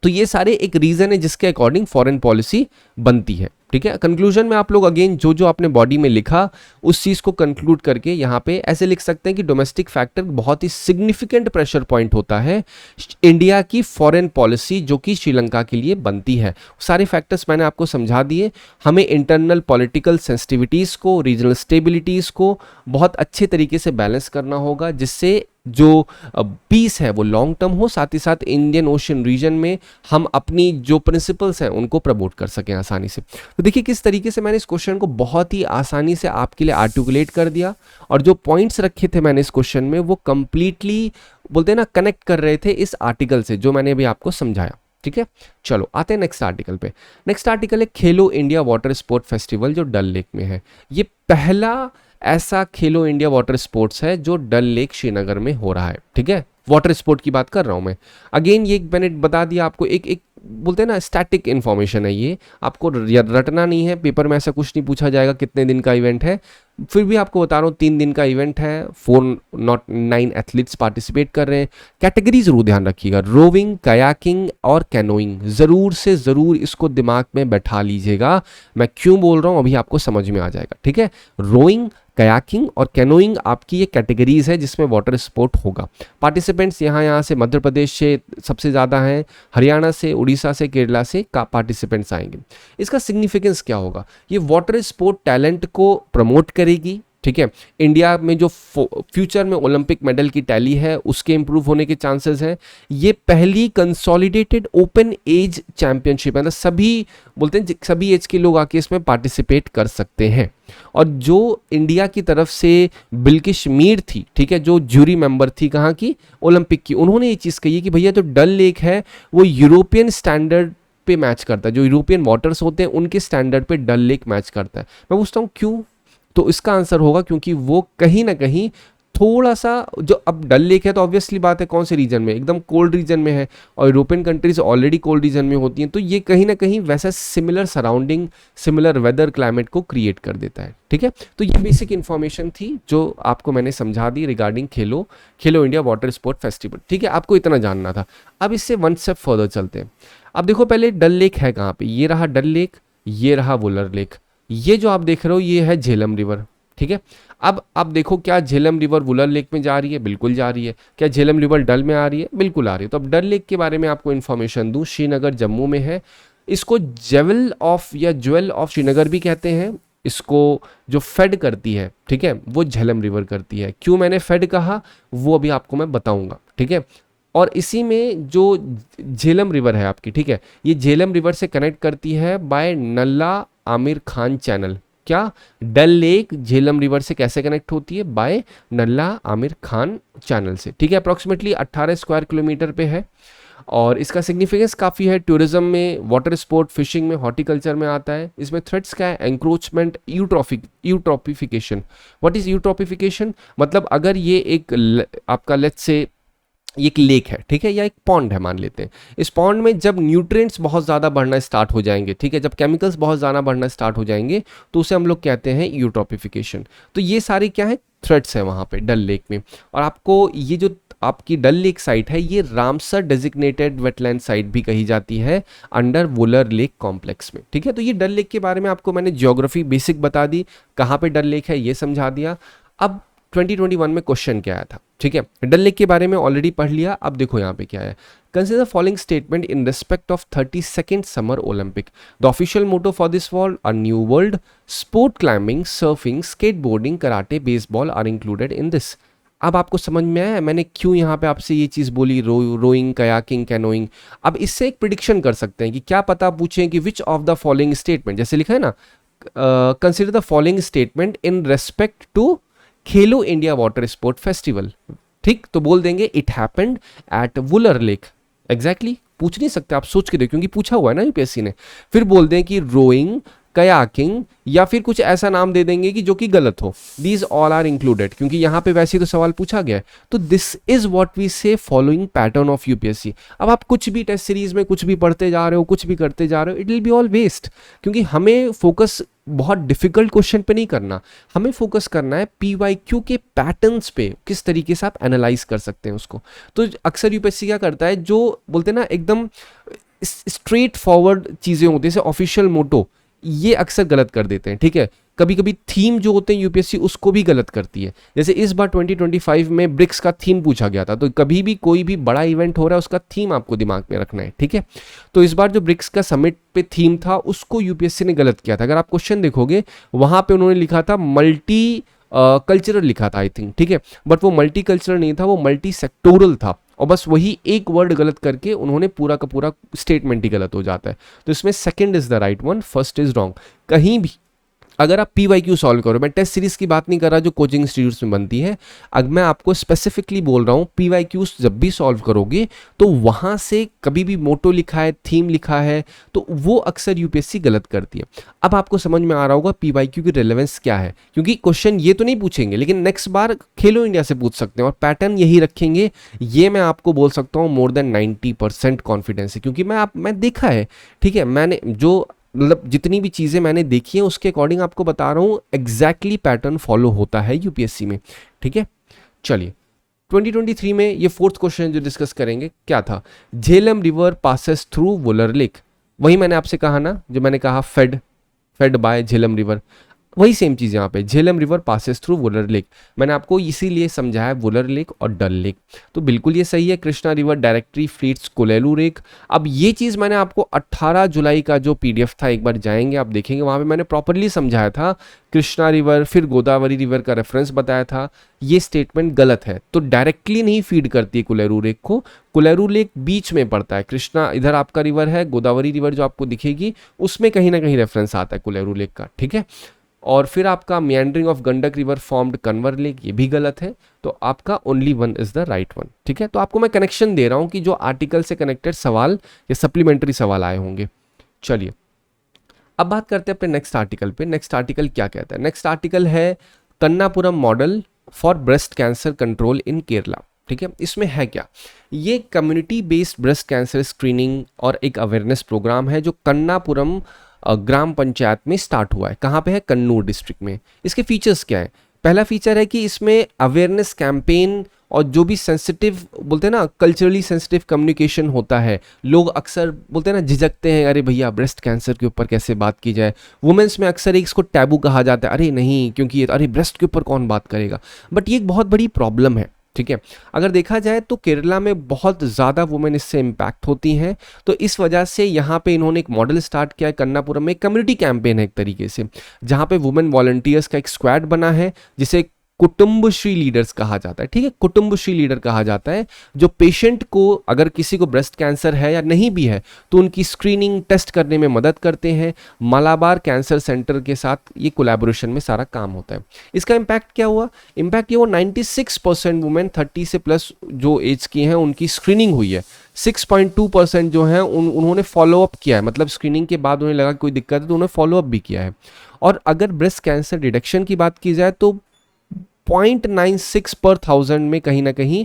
तो ये सारे एक रीजन है जिसके अकॉर्डिंग फॉरेन पॉलिसी बनती है, ठीक है। कंक्लूजन में आप लोग अगेन जो जो आपने बॉडी में लिखा उस चीज को कंक्लूड करके यहाँ पे ऐसे लिख सकते हैं कि डोमेस्टिक फैक्टर बहुत ही सिग्निफिकेंट प्रेशर पॉइंट होता है इंडिया की फॉरेन पॉलिसी जो कि श्रीलंका के लिए बनती है। सारे फैक्टर्स मैंने आपको समझा दिए। हमें इंटरनल पॉलिटिकल सेंसिटिविटीज को, रीजनल स्टेबिलिटीज को बहुत अच्छे तरीके से बैलेंस करना होगा, जिससे जो पीस है वो लॉन्ग टर्म हो, साथ ही साथ इंडियन ओशन रीजन में हम अपनी जो प्रिंसिपल्स हैं उनको प्रमोट कर सकें आसानी से। तो देखिए किस तरीके से मैंने इस क्वेश्चन को बहुत ही आसानी से आपके लिए आर्टिकुलेट कर दिया, और जो पॉइंट्स रखे थे मैंने इस क्वेश्चन में वो कंप्लीटली बोलते हैं ना कनेक्ट कर रहे थे इस आर्टिकल से जो मैंने अभी आपको समझाया, ठीक है, चलो आते हैं नेक्स्ट आर्टिकल पे। नेक्स्ट आर्टिकल है खेलो इंडिया वाटर स्पोर्ट फेस्टिवल जो डल लेक में है। ये पहला ऐसा खेलो इंडिया वाटर स्पोर्ट्स है जो डल लेक श्रीनगर में हो रहा है। ठीक है, वाटर स्पोर्ट की बात कर रहा हूँ मैं। अगेन ये मैंने बता दिया आपको, एक एक बोलते हैं ना स्टैटिक इन्फॉर्मेशन है ये, आपको रटना नहीं है, पेपर में ऐसा कुछ नहीं पूछा जाएगा कितने दिन का इवेंट है। फिर भी आपको बता रहा हूँ 3 दिन का इवेंट है, 9 एथलीट्स पार्टिसिपेट कर रहे हैं। कैटेगरी जरूर ध्यान रखिएगा, रोविंग, कयाकिंग और कैनोइंग, ज़रूर से ज़रूर इसको दिमाग में बैठा लीजिएगा। मैं क्यों बोल रहा हूँ अभी आपको समझ में आ जाएगा। ठीक है, रोइंग, कयाकिंग और कैनोइंग आपकी ये कैटेगरीज है जिसमें वाटर स्पोर्ट होगा। पार्टिसिपेंट्स यहाँ से मध्य प्रदेश से सबसे ज़्यादा हैं, हरियाणा से, उड़ीसा से, केरला से का पार्टिसिपेंट्स आएंगे। इसका सिग्निफिकेंस क्या होगा, ये वाटर स्पोर्ट टैलेंट को प्रमोट करेगी। ठीक है, इंडिया में जो फ्यूचर में ओलंपिक मेडल की टैली है उसके इंप्रूव होने के चांसेस हैं। ये पहली कंसोलिडेटेड ओपन एज चैंपियनशिप है, मतलब सभी बोलते हैं सभी एज के लोग आके इसमें पार्टिसिपेट कर सकते हैं। और जो इंडिया की तरफ से बिल्किश मीर थी, ठीक है, जो ज्यूरी मेंबर थी कहाँ की, ओलंपिक की, उन्होंने ये चीज़ कही है कि भैया जो डल लेक है वो यूरोपियन स्टैंडर्ड पे मैच करता है, जो यूरोपियन वाटर्स होते हैं उनके स्टैंडर्ड पे डल लेक मैच करता है। मैं पूछता हूँ क्यों, तो इसका आंसर होगा क्योंकि वो कहीं ना कहीं थोड़ा सा, जो अब डल लेक है तो ऑब्वियसली बात है कौन से रीजन में, एकदम कोल्ड रीजन में है और European countries already cold region में होती हैं, तो ये कहीं ना कहीं वैसा similar surrounding, similar weather climate को क्रिएट कर देता है। ठीक है, तो ये बेसिक इन्फॉर्मेशन थी जो आपको मैंने समझा दी रिगार्डिंग खेलो इंडिया वाटर स्पोर्ट फेस्टिवल। ठीक है, आपको इतना जानना था। अब इससे वन स्टेप फर्दर चलते हैं। अब देखो पहले डल लेक है कहाँ पे, ये रहा डल लेक, ये रहा वुलर लेक, ये जो आप देख रहे हो ये है झेलम रिवर। ठीक है, अब आप देखो क्या झेलम रिवर वुलर लेक में जा रही है, बिल्कुल जा रही है। क्या झेलम रिवर डल में आ रही है, बिल्कुल आ रही है। तो अब डल लेक के बारे में आपको इन्फॉर्मेशन दूं, श्रीनगर जम्मू में है। इसको जेवल ऑफ या ज्वेल ऑफ श्रीनगर भी कहते हैं। इसको जो फेड करती है, ठीक है, वो झेलम रिवर करती है। क्यों मैंने फेड कहा वो अभी आपको मैं बताऊंगा। ठीक है, और इसी में जो झेलम रिवर है आपकी, ठीक है, ये झेलम रिवर से कनेक्ट करती है बाय नल्ला आमिर खान चैनल। क्या डल लेक झेलम रिवर से कैसे कनेक्ट होती है, बाय नल्ला आमिर खान चैनल से। ठीक है, अप्रॉक्सीमेटली 18 स्क्वायर किलोमीटर पे है और इसका सिग्निफिकेंस काफ़ी है। टूरिज्म में, वाटर स्पोर्ट, फिशिंग में, हॉर्टिकल्चर में आता है। इसमें थ्रेट्स क्या है, एंक्रोचमेंट, यूट्रॉपिफिकेशन। व्हाट इज यूट्रॉपिफिकेशन, मतलब अगर ये एक आपका लेट्स से एक लेक है, ठीक है, या एक पॉन्ड है मान लेते हैं, इस पॉन्ड में जब न्यूट्रिएंट्स बहुत ज़्यादा बढ़ना स्टार्ट हो जाएंगे, ठीक है, जब केमिकल्स बहुत ज़्यादा बढ़ना स्टार्ट हो जाएंगे तो उसे हम लोग कहते हैं यूट्रॉपिफिकेशन। तो ये सारी क्या है, थ्रेट्स है वहाँ पे डल लेक में। और आपको ये जो आपकी डल लेक साइट है ये रामसर डेजिग्नेटेड वेटलैंड साइट भी कही जाती है अंडर वुलर लेक कॉम्प्लेक्स में। ठीक है, तो ये डल लेक के बारे में आपको मैंने ज्योग्राफी बेसिक बता दी, कहाँ पे डल लेक है ये समझा दिया। अब 2021 में क्वेश्चन क्या आया था, ठीक है, डल लेक के बारे में ऑलरेडी पढ़ लिया। अब देखो यहाँ पे क्या है, consider following statement in respect of 32nd summer Olympic. The official motto for this world, a new world, sport climbing, surfing, skateboarding, karate, baseball are included in this. अब आपको समझ में आया मैंने क्यों यहाँ पे आपसे ये चीज़ बोली, रोइंग, कयाकिंग, कैनोइंग। अब इससे एक प्रिडिक्शन कर सकते हैं कि क्या पता पूछें कि which of the following statement, जैसे लिखा है ना, consider the following statement in respect to Khelo India water sport festival. ठीक, तो बोल देंगे it happened at Wular lake. Exactly पूछ नहीं सकते, आप सोच के देखो क्योंकि पूछा हुआ है ना यूपीएससी ने। फिर बोल दें कि रोइंग, कयाकिंग, या फिर कुछ ऐसा नाम दे देंगे कि जो कि गलत हो। दीज ऑल आर इंक्लूडेड, क्योंकि यहाँ पे वैसे ही तो सवाल पूछा गया है। तो दिस इज व्हाट वी से फॉलोइंग पैटर्न ऑफ यूपीएससी। अब आप कुछ भी टेस्ट सीरीज में कुछ भी पढ़ते जा रहे हो, कुछ भी करते जा रहे हो, it will be all waste, क्योंकि हमें फोकस बहुत डिफिकल्ट क्वेश्चन पे नहीं करना, हमें फोकस करना है पीवाईक्यू के पैटर्न्स पे, किस तरीके से आप एनालाइज कर सकते हैं उसको। तो अक्सर यूपीएससी क्या करता है, जो बोलते हैं ना एकदम स्ट्रेट फॉरवर्ड चीज़ें होती है, जैसे ऑफिशियल मोटो, ये अक्सर गलत कर देते हैं। ठीक है, कभी कभी थीम जो होते हैं यूपीएससी उसको भी गलत करती है। जैसे इस बार 2025 में ब्रिक्स का थीम पूछा गया था, तो कभी भी कोई भी बड़ा इवेंट हो रहा है उसका थीम आपको दिमाग में रखना है। ठीक है, तो इस बार जो ब्रिक्स का समिट पे थीम था उसको यूपीएससी ने गलत किया था। अगर आप क्वेश्चन देखोगे वहां पे उन्होंने लिखा था मल्टी कल्चरल लिखा था आई थिंक, ठीक है, बट वो मल्टी कल्चरल नहीं था, वो मल्टी सेक्टोरल था। और बस वही एक वर्ड गलत करके उन्होंने पूरा का पूरा स्टेटमेंट ही गलत हो जाता है। तो इसमें second is the right one, first is wrong. कहीं भी अगर आप PYQ सॉल्व करो, मैं टेस्ट सीरीज की बात नहीं कर रहा जो कोचिंग इंस्टीट्यूट्स में बनती है, अगर मैं आपको स्पेसिफिकली बोल रहा हूँ PYQs जब भी सॉल्व करोगे तो वहाँ से कभी भी मोटो लिखा है, थीम लिखा है, तो वो अक्सर यूपीएससी गलत करती है। अब आपको समझ में आ रहा होगा PYQ की रिलेवेंस क्या है, क्योंकि क्वेश्चन ये तो नहीं पूछेंगे लेकिन नेक्स्ट बार खेलो इंडिया से पूछ सकते हैं और पैटर्न यही रखेंगे, ये मैं आपको बोल सकता हूँ मोर देन 90% कॉन्फिडेंस है, क्योंकि मैं देखा है, ठीक है, मैंने जो मतलब जितनी भी चीज़ें मैंने देखी हैं उसके अकॉर्डिंग आपको बता रहा हूँ, एग्जैक्टली पैटर्न फॉलो होता है यूपीएससी में, ठीक है। चलिए 2023 में ये फोर्थ क्वेश्चन जो डिस्कस करेंगे क्या था, Jhelum river passes through Wular lake, वही मैंने आपसे कहा ना, जो मैंने कहा फेड बाय झेलम रिवर, वही सेम चीज़ यहाँ पे, Jhelum river passes through Wular lake, मैंने आपको इसीलिए समझाया वुलर लेक और डल लेक, तो बिल्कुल ये सही है। Krishna river directly feeds Kolleru lake. अब ये चीज़ मैंने आपको 18 जुलाई का जो PDF था, एक बार जाएंगे आप देखेंगे, वहाँ पे मैंने प्रॉपरली समझाया था, कृष्णा रिवर फिर गोदावरी रिवर का रेफरेंस बताया था, ये स्टेटमेंट गलत है, तो डायरेक्टली नहीं फीड करती है कोलेरू लेक को, कोलेरू लेक बीच में पड़ता है, कृष्णा इधर आपका रिवर है, गोदावरी रिवर जो आपको दिखेगी उसमें कहीं ना कहीं रेफरेंस आता है कोलेरू लेक का, ठीक है। और फिर आपका meandering of Gandak river formed Kanwar lake, ये भी गलत है, तो आपका only one is the right one, ठीक है। तो आपको मैं कनेक्शन दे रहा हूं कि जो आर्टिकल से कनेक्टेड सवाल या सप्लीमेंट्री सवाल आए होंगे। चलिए अब बात करते हैं अपने नेक्स्ट आर्टिकल पे। नेक्स्ट आर्टिकल क्या कहता है, नेक्स्ट आर्टिकल है Kannapuram model for breast cancer control in Kerala, ठीक है। इसमें है क्या, ये community based breast cancer screening और एक अवेयरनेस प्रोग्राम है जो कन्नापुरम ग्राम पंचायत में स्टार्ट हुआ है। कहाँ पे है, कन्नूर डिस्ट्रिक्ट में। इसके फीचर्स क्या है, पहला फीचर है कि इसमें अवेयरनेस कैंपेन और जो भी सेंसिटिव बोलते हैं ना, कल्चरली सेंसिटिव कम्युनिकेशन होता है, लोग अक्सर बोलते हैं ना, झिझकते हैं, अरे भैया ब्रेस्ट कैंसर के ऊपर कैसे बात की जाए, वुमेन्स में अक्सर एक इसको टैबू कहा जाता है, अरे नहीं क्योंकि ये अरे ब्रेस्ट के ऊपर कौन बात करेगा, बट ये एक बहुत बड़ी प्रॉब्लम है, ठीक है। अगर देखा जाए तो केरला में बहुत ज़्यादा वुमेन इससे इम्पैक्ट होती हैं, तो इस वजह से यहाँ पे इन्होंने एक मॉडल स्टार्ट किया है कन्नापुरम में, कम्युनिटी कैंपेन है एक तरीके से, जहाँ पे वुमेन वॉलंटियर्स का एक स्क्वाड बना है जिसे कुटुंबश्री लीडर्स कहा जाता है, ठीक है, कुटुंबश्री लीडर कहा जाता है, जो पेशेंट को अगर किसी को ब्रेस्ट कैंसर है या नहीं भी है तो उनकी स्क्रीनिंग टेस्ट करने में मदद करते हैं। मालाबार कैंसर सेंटर के साथ ये कोलैबोरेशन में सारा काम होता है। इसका इम्पैक्ट क्या हुआ, इम्पैक्ट ये हुआ 96% वुमेन 30 से प्लस जो एज की हैं उनकी स्क्रीनिंग हुई है, 6.2% जो हैं उन्होंने फॉलोअप किया है, मतलब स्क्रीनिंग के बाद उन्हें लगा कोई दिक्कत है तो उन्होंने फॉलोअप भी किया है। और अगर ब्रेस्ट कैंसर डिटेक्शन की बात की जाए तो 0.96 पर 1000 में कहीं ना कहीं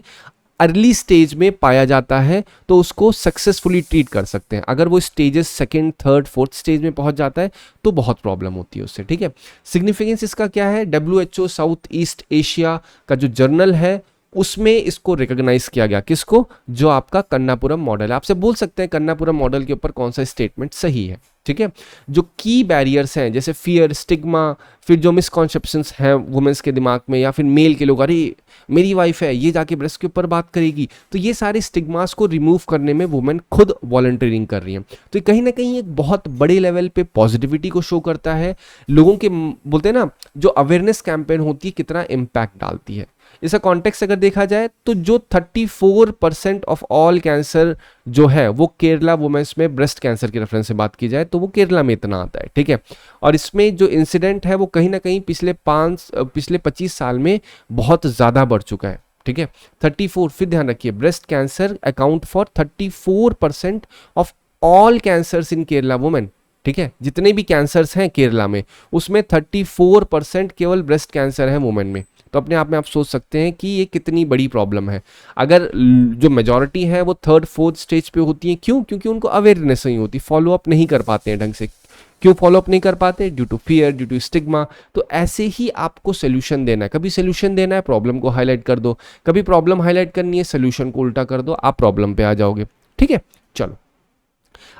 अर्ली स्टेज में पाया जाता है, तो उसको सक्सेसफुली ट्रीट कर सकते हैं। अगर वो stages second, third, fourth stage में पहुंच जाता है तो बहुत प्रॉब्लम होती है उससे, ठीक है। सिग्निफिकेंस इसका क्या है, WHO साउथ ईस्ट एशिया का जो जर्नल है उसमें इसको रिकॉग्नाइज किया गया, किसको, जो आपका कन्नापुरम मॉडल है। आपसे बोल सकते हैं कन्नापुरम मॉडल के ऊपर कौन सा स्टेटमेंट सही है, ठीक है। जो की बैरियर्स हैं जैसे फियर, स्टिग्मा, फिर जो मिसकॉन्सेप्शंस हैं वुमेन्स के दिमाग में या फिर मेल के लोग, अरे मेरी वाइफ है ये जाके ब्रेस्ट के ऊपर बात करेगी, तो ये सारे स्टिग्मास को रिमूव करने में वुमेन खुद वॉलंटियरिंग कर रही हैं। तो ये कहीं ना कहीं एक बहुत बड़े लेवल पे पॉजिटिविटी को शो करता है, लोगों के बोलते हैं ना जो अवेयरनेस कैंपेन होती है कितना इम्पैक्ट डालती है। इसका कॉन्टेक्स्ट अगर देखा जाए तो जो 34% ऑफ ऑल कैंसर जो है वो केरला वुमेन्स में ब्रेस्ट कैंसर के रेफरेंस से बात की जाए तो वो केरला में इतना आता है, ठीक है। और इसमें जो इंसिडेंट है वो कहीं ना कहीं पिछले 25 साल में बहुत ज़्यादा बढ़ चुका है, ठीक है। 34, फिर ध्यान रखिए, breast cancer account for 34% of all cancers in Kerala women, ठीक है। जितने भी कैंसर्स हैं केरला में उसमें 34% केवल ब्रेस्ट कैंसर है वुमेन में। तो अपने आप में आप सोच सकते हैं कि ये कितनी बड़ी प्रॉब्लम है। अगर जो मेजॉरिटी है वो थर्ड, फोर्थ स्टेज पे होती है, क्यों, क्योंकि उनको अवेयरनेस नहीं होती, फॉलोअप नहीं कर पाते हैं ढंग से। क्यों फॉलोअप नहीं कर पाते, due to fear, due to stigma. तो ऐसे ही आपको सोल्यूशन देना है, कभी सोल्यूशन देना है प्रॉब्लम को हाईलाइट कर दो, कभी प्रॉब्लम हाईलाइट करनी है सोल्यूशन को उल्टा कर दो, आप प्रॉब्लम पे आ जाओगे, ठीक है। चलो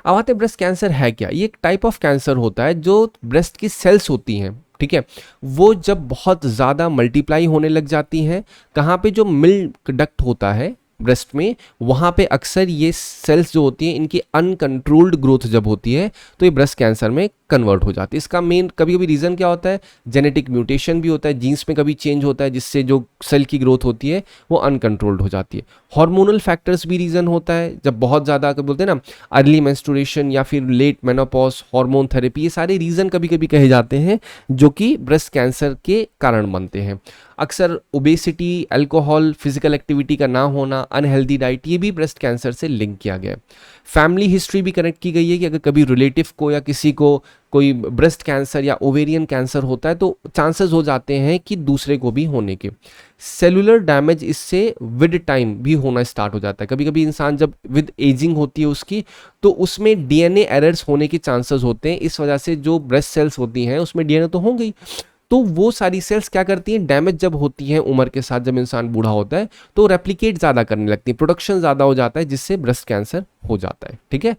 अब आते हैं ब्रेस्ट कैंसर है क्या। ये एक टाइप ऑफ कैंसर होता है जो ब्रेस्ट की सेल्स होती हैं, ठीक है, वो जब बहुत ज़्यादा मल्टीप्लाई होने लग जाती हैं, कहाँ पे जो मिल्क डक्ट होता है, ब्रेस्ट में, वहाँ पे अक्सर ये सेल्स जो होती हैं इनकी अनकंट्रोल्ड ग्रोथ जब होती है तो ये ब्रेस्ट कैंसर में कन्वर्ट हो जाती है। इसका मेन कभी कभी रीज़न क्या होता है, जेनेटिक म्यूटेशन भी होता है, जीन्स में कभी चेंज होता है जिससे जो सेल की ग्रोथ होती है वो अनकंट्रोल्ड हो जाती है। हार्मोनल फैक्टर्स भी रीज़न होता है, जब बहुत ज़्यादा बोलते हैं ना अर्ली मेंस्ट्रुएशन या फिर लेट मेनोपॉज, हार्मोन थेरेपी, ये सारे रीज़न कभी कभी कहे जाते हैं जो कि ब्रेस्ट कैंसर के कारण बनते हैं। अक्सर ओबेसिटी, अल्कोहल, फिजिकल एक्टिविटी का ना होना, अनहेल्दी डाइट, ये भी ब्रेस्ट कैंसर से लिंक किया गया है। फैमिली हिस्ट्री भी कनेक्ट की गई है कि अगर कभी रिलेटिव को या किसी को कोई ब्रेस्ट कैंसर या ओवेरियन कैंसर होता है तो चांसेस हो जाते हैं कि दूसरे को भी होने के। सेलुलर डैमेज इससे विद टाइम भी होना स्टार्ट हो जाता है। कभी कभी इंसान जब विद एजिंग होती है उसकी, तो उसमें डीएनए एरर्स होने के चांसेस होते हैं। इस वजह से जो ब्रेस्ट सेल्स होती हैं उसमें डीएनए तो होंगे ही, तो वो सारी सेल्स क्या करती हैं, डैमेज जब होती हैं उम्र के साथ, जब इंसान बूढ़ा होता है तो रेप्लिकेट ज़्यादा करने लगती है, प्रोडक्शन ज़्यादा हो जाता है जिससे ब्रेस्ट कैंसर हो जाता है। ठीक है,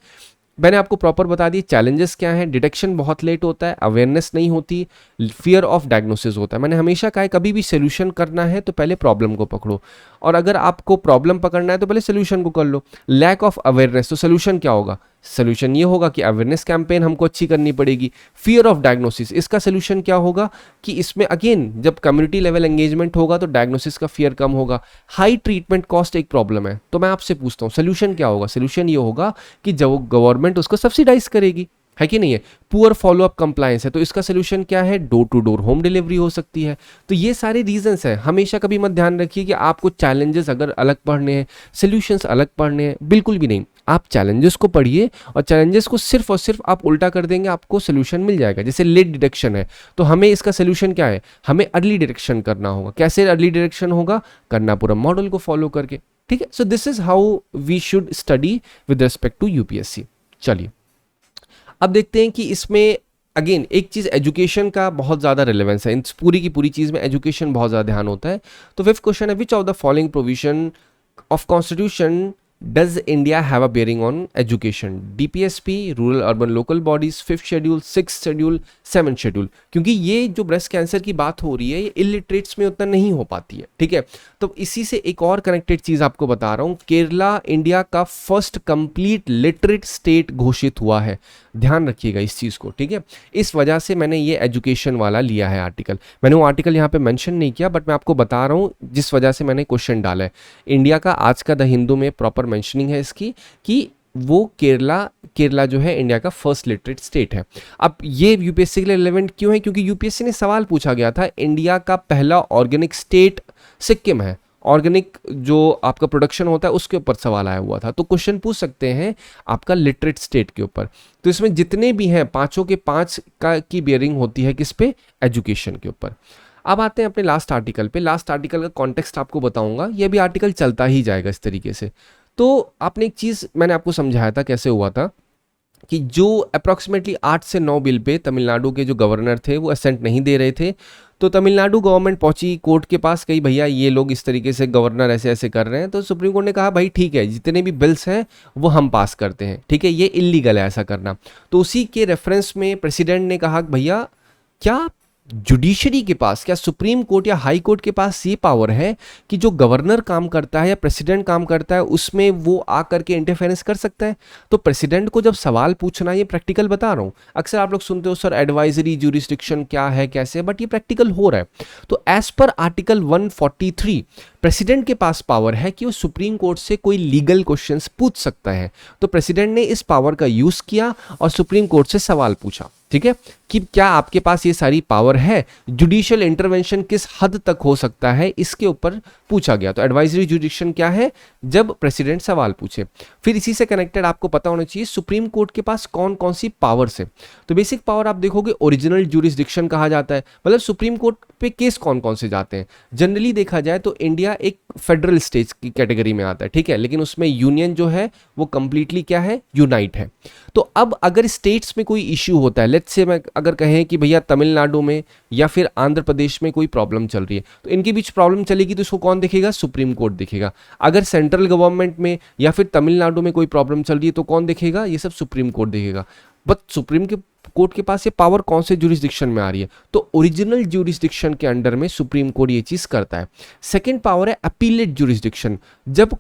मैंने आपको प्रॉपर बता दी चैलेंजेस क्या हैं। डिटेक्शन बहुत लेट होता है, अवेयरनेस नहीं होती, फियर ऑफ डायग्नोसिस होता है। मैंने हमेशा कहा है कभी भी सोल्यूशन करना है तो पहले प्रॉब्लम को पकड़ो, और अगर आपको प्रॉब्लम पकड़ना है तो पहले सोल्यूशन को कर लो। लैक ऑफ अवेयरनेस, तो सोल्यूशन क्या होगा, सोल्यूशन ये होगा कि अवेयरनेस कैंपेन हमको अच्छी करनी पड़ेगी। फियर ऑफ डायग्नोसिस, इसका सोल्यूशन क्या होगा कि इसमें अगेन जब कम्युनिटी लेवल एंगेजमेंट होगा तो डायग्नोसिस का फियर कम होगा। हाई ट्रीटमेंट कॉस्ट एक प्रॉब्लम है, तो मैं आपसे पूछता हूँ सोल्यूशन क्या होगा। सोल्यूशन ये होगा कि जब गवर्नमेंट उसको सब्सिडाइज करेगी, है कि नहीं है। पुअर फॉलोअप कंप्लायंस है, तो इसका सोल्यूशन क्या है, door to door home delivery हो सकती है। तो ये सारे रीजंस हैं। हमेशा कभी मत ध्यान रखिए कि आपको चैलेंजेस अगर अलग पढ़ने हैं, सोल्यूशंस अलग पढ़ने हैं, बिल्कुल भी नहीं। आप चैलेंजेस को पढ़िए और चैलेंजेस को सिर्फ और सिर्फ आप उल्टा कर देंगे, आपको सोल्यूशन मिल जाएगा। जैसे लेट डिटेक्शन है तो हमें इसका सोल्यूशन क्या है, हमें अर्ली डिटेक्शन करना होगा। कैसे अर्ली डिटेक्शन होगा, करना पूरा मॉडल को फॉलो करके। ठीक है, so this is how we should study with respect to UPSC. चलिए अब देखते हैं कि इसमें अगेन एक चीज़ एजुकेशन का बहुत ज़्यादा रिलेवेंस है। इन पूरी की पूरी चीज़ में एजुकेशन बहुत ज़्यादा ध्यान होता है। तो फिफ्थ क्वेश्चन है, which of the following provision of constitution does India have a bearing on education. DPSP, rural urban local bodies, fifth schedule, sixth schedule, seventh schedule. क्योंकि ये जो ब्रेस्ट कैंसर की बात हो रही है ये इलिटरेट्स में उतना नहीं हो पाती है। ठीक है, तो इसी से एक और कनेक्टेड चीज़ आपको बता रहा हूँ। केरला इंडिया का फर्स्ट कंप्लीट लिटरेट स्टेट घोषित हुआ है, ध्यान रखिएगा इस चीज़ को। ठीक है, इस वजह से मैंने ये एजुकेशन वाला लिया है आर्टिकल। मैंने वो आर्टिकल यहाँ पे मेंशन नहीं किया, बट मैं आपको बता रहा हूँ जिस वजह से मैंने क्वेश्चन डाला है। इंडिया का आज का द हिंदू में प्रॉपर मेंशनिंग है इसकी कि वो केरला जो है इंडिया का फर्स्ट लिटरेट स्टेट है। अब ये यूपीएससी के लिए रिलेवेंट क्यों है, क्योंकि यूपीएससी ने सवाल पूछा गया था, इंडिया का पहला ऑर्गेनिक स्टेट सिक्किम है। ऑर्गेनिक जो आपका प्रोडक्शन होता है उसके ऊपर सवाल आया हुआ था, तो क्वेश्चन पूछ सकते हैं आपका लिटरेट स्टेट के ऊपर। तो इसमें जितने भी हैं पांचों के पांच का की बेयरिंग होती है किस पे, एजुकेशन के ऊपर। अब आते हैं अपने लास्ट आर्टिकल पे। लास्ट आर्टिकल का कॉन्टेक्स्ट आपको बताऊंगा, ये भी आर्टिकल चलता ही जाएगा इस तरीके से। तो आपने एक चीज़ मैंने आपको समझाया था कैसे हुआ था कि जो अप्रॉक्सीमेटली 8 से 9 बिल पे तमिलनाडु के जो गवर्नर थे वो असेंट नहीं दे रहे थे, तो तमिलनाडु गवर्नमेंट पहुंची कोर्ट के पास, कही भैया ये लोग इस तरीके से गवर्नर ऐसे ऐसे कर रहे हैं। तो सुप्रीम कोर्ट ने कहा भाई ठीक है, जितने भी बिल्स हैं वो हम पास करते हैं, ठीक है, ये इलीगल है ऐसा करना। तो उसी के रेफरेंस में प्रेसिडेंट ने कहा भैया क्या जुडिशरी के पास, क्या सुप्रीम कोर्ट या हाई कोर्ट के पास ये पावर है कि जो गवर्नर काम करता है या प्रेसिडेंट काम करता है उसमें वो आकर के इंटरफेरेंस कर सकता है। तो प्रेसिडेंट को जब सवाल पूछना, ये प्रैक्टिकल बता रहा हूँ, अक्सर आप लोग सुनते हो सर एडवाइजरी ज्यूरिसडिक्शन क्या है कैसे, बट ये प्रैक्टिकल हो रहा है। तो एज पर आर्टिकल 143 प्रेसिडेंट के पास पावर है कि वो सुप्रीम कोर्ट से कोई लीगल क्वेश्चंस पूछ सकता है। तो प्रेसिडेंट ने इस पावर का यूज किया और सुप्रीम कोर्ट से सवाल पूछा, ठीक है, कि क्या आपके पास ये सारी पावर है, जुडिशियल इंटरवेंशन किस हद तक हो सकता है, इसके ऊपर पूछा गया। तो एडवाइजरी जुडिक्शन क्या है, जब प्रेसिडेंट सवाल पूछे। फिर इसी से कनेक्टेड आपको पता होना चाहिए सुप्रीम कोर्ट के पास कौन कौन सी पावर्स है। तो बेसिक पावर आप देखोगे ओरिजिनल ज्यूरिसडिक्शन कहा जाता है, मतलब सुप्रीम कोर्ट पे केस कौन कौन से जाते हैं। जनरली देखा जाए तो इंडिया एक फेडरल स्टेट की कैटेगरी में आता है, ठीक है, लेकिन उसमें यूनियन जो है वो कंप्लीटली क्या है, यूनाइट है। तो अब अगर स्टेट्स में कोई इश्यू होता है, लेट्स से मैं अगर कहें कि भैया तमिलनाडु में या फिर आंध्र प्रदेश में कोई प्रॉब्लम चल रही है, तो इनके बीच प्रॉब्लम चलेगी तो इसको कौन देखेगा, सुप्रीम कोर्ट देखेगा। अगर सेंट्रल गवर्नमेंट में या फिर तमिलनाडु में कोई प्रॉब्लम चल रही है तो कौन देखेगा, ये सब सुप्रीम कोर्ट देखेगा। बट सुप्रीम कोर्ट के पास ये पावर कौन से ज्यूरिसडिक्शन में आ रही है, तो ओरिजिनल ज्यूरिसडिक्शन के अंडर में सुप्रीम कोर्ट ये चीज करता है। सेकंड पावर है अपीलेट ज्यूरिसडिक्शन, जब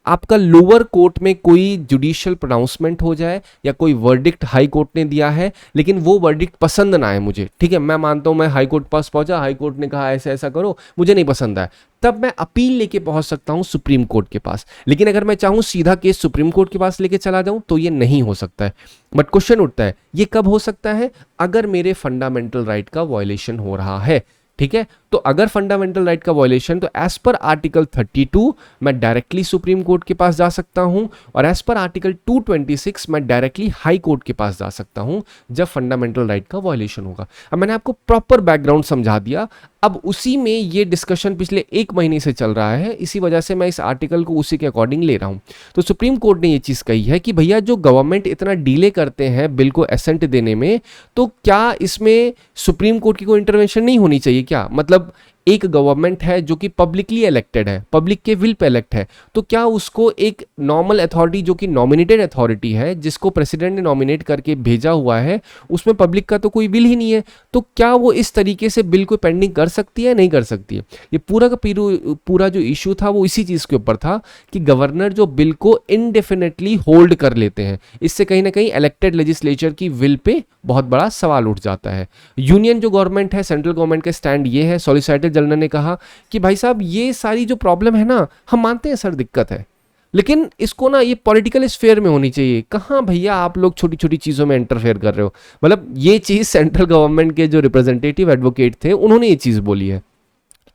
आपका लोअर कोर्ट में कोई जुडिशियल प्रोनाउंसमेंट हो जाए या कोई वर्डिक्ट हाई कोर्ट ने दिया है, लेकिन वो वर्डिक्ट पसंद ना आए मुझे, ठीक है, मैं मानता हूं मैं हाई कोर्ट पास पहुंचा, हाई कोर्ट ने कहा ऐसा ऐसा करो, मुझे नहीं पसंद आया, तब मैं अपील लेके पहुंच सकता हूं सुप्रीम कोर्ट के पास। लेकिन अगर मैं चाहूं सीधा केस सुप्रीम कोर्ट के पास लेके चला जाऊं तो ये नहीं हो सकता है। बट क्वेश्चन उठता है ये कब हो सकता है? अगर मेरे फंडामेंटल राइट का वायलेशन हो रहा है, ठीक है। तो अगर फंडामेंटल राइट का वायलेशन, तो एज पर आर्टिकल 32 मैं डायरेक्टली सुप्रीम कोर्ट के पास जा सकता हूं, और एज पर आर्टिकल 226 मैं डायरेक्टली हाई कोर्ट के पास जा सकता हूं जब फंडामेंटल राइट का वायलेशन होगा। अब मैंने आपको प्रॉपर बैकग्राउंड समझा दिया, अब उसी में ये डिस्कशन पिछले 1 महीने से चल रहा है, इसी वजह से मैं इस आर्टिकल को उसी के अकॉर्डिंग ले रहा हूं। तो सुप्रीम कोर्ट ने ये चीज कही है कि भैया जो गवर्नमेंट इतना डिले करते हैं बिल को एसेंट देने में, तो क्या इसमें सुप्रीम कोर्ट की कोई इंटरवेंशन नहीं होनी चाहिए क्या? मतलब एक गवर्नमेंट है जो कि पब्लिकली इलेक्टेड है, पब्लिक के विल पे इलेक्ट है, तो क्या उसको एक नॉर्मल अथॉरिटी जो कि नॉमिनेटेड अथॉरिटी है, जिसको प्रेसिडेंट ने नॉमिनेट करके भेजा हुआ है, उसमें पब्लिक का तो कोई विल ही नहीं है, तो क्या वो इस तरीके से बिल को पेंडिंग कर सकती है? नहीं कर सकती है। ये पूरा का पूरा जो इशू था वो इसी चीज के ऊपर था कि गवर्नर जो बिल को इनडेफिनेटली होल्ड कर लेते हैं, इससे कहीं ना कहीं इलेक्टेड लेजिस्लेचर की विल पे बहुत बड़ा सवाल उठ जाता है। यूनियन जो गवर्नमेंट है, सेंट्रल गवर्नमेंट का स्टैंड ये है, सॉलिसिटर जनरल ने कहा कि भाई साहब ये सारी जो प्रॉब्लम है ना, हम मानते हैं सर दिक्कत है, लेकिन इसको ना ये पॉलिटिकल स्फेयर में होनी चाहिए। कहाँ भैया आप लोग छोटी छोटी चीजों में इंटरफेयर कर रहे हो? मतलब ये चीज सेंट्रल गवर्नमेंट के जो रिप्रेजेंटेटिव एडवोकेट थे उन्होंने ये चीज बोली है।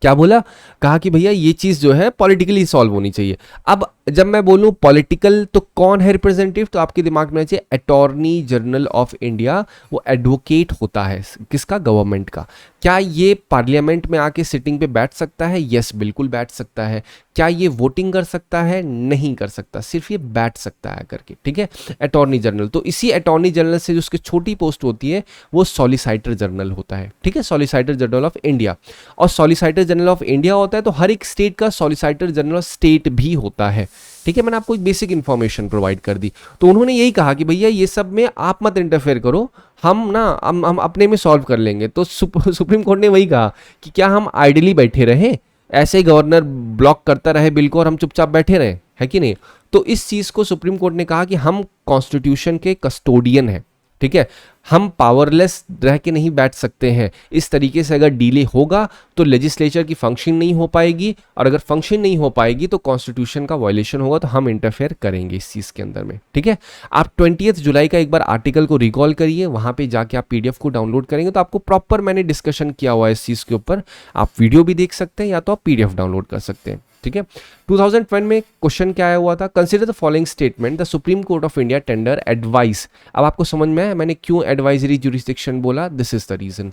क्या बोला? कहा कि भैया ये चीज जो है पॉलिटिकली सॉल्व होनी चाहिए। अब जब मैं बोलूं पॉलिटिकल, तो कौन है रिप्रेजेंटेटिव? तो आपके दिमाग में चाहिए अटॉर्नी जनरल ऑफ इंडिया, वो एडवोकेट होता है किसका? गवर्नमेंट का। क्या ये पार्लियामेंट में आके सिटिंग पे बैठ सकता है? यस, बिल्कुल बैठ सकता है। क्या ये वोटिंग कर सकता है? नहीं कर सकता, सिर्फ ये बैठ सकता है करके, ठीक है, अटॉर्नी जनरल। तो इसी अटॉर्नी जनरल से जो उसकी छोटी पोस्ट होती है वो सॉलिसिटर जनरल होता है, ठीक है, सॉलिसिटर जनरल ऑफ इंडिया। और सॉलिसिटर जनरल ऑफ इंडिया होता है तो हर एक स्टेट का सॉलिसिटर जनरल ऑफ स्टेट भी होता है, ठीक है। मैंने आपको एक बेसिक इंफॉर्मेशन प्रोवाइड कर दी। तो उन्होंने यही कहा कि भैया ये सब में आप मत इंटरफेयर करो, हम अपने में सॉल्व कर लेंगे। तो सुप्रीम कोर्ट ने वही कहा कि क्या हम आइडली बैठे रहे, ऐसे ही गवर्नर ब्लॉक करता रहे बिल को और हम चुपचाप बैठे रहे, है कि नहीं? तो इस चीज को सुप्रीम कोर्ट ने कहा कि हम कॉन्स्टिट्यूशन के कस्टोडियन हैं, ठीक है, हम पावरलेस रह के नहीं बैठ सकते हैं। इस तरीके से अगर डिले होगा तो लेजिस्लेचर की फंक्शन नहीं हो पाएगी, और अगर फंक्शन नहीं हो पाएगी तो कॉन्स्टिट्यूशन का वायलेशन होगा, तो हम इंटरफेयर करेंगे इस चीज के अंदर में, ठीक है। आप 20 जुलाई का एक बार आर्टिकल को रिकॉल करिए, वहां पे जाके आप पीडीएफ को डाउनलोड करेंगे तो आपको प्रॉपर मैंने डिस्कशन किया हुआ है इस चीज के ऊपर। आप वीडियो भी देख सकते हैं या तो आप पीडीएफ डाउनलोड कर सकते हैं, ठीक है। 2010 में क्वेश्चन क्या आया हुआ था? Consider the following statement, the Supreme Court of India tender advice. अब आपको समझ में आया मैंने क्यों एडवाइजरी जुरिस्डिक्शन बोला? This is the reason.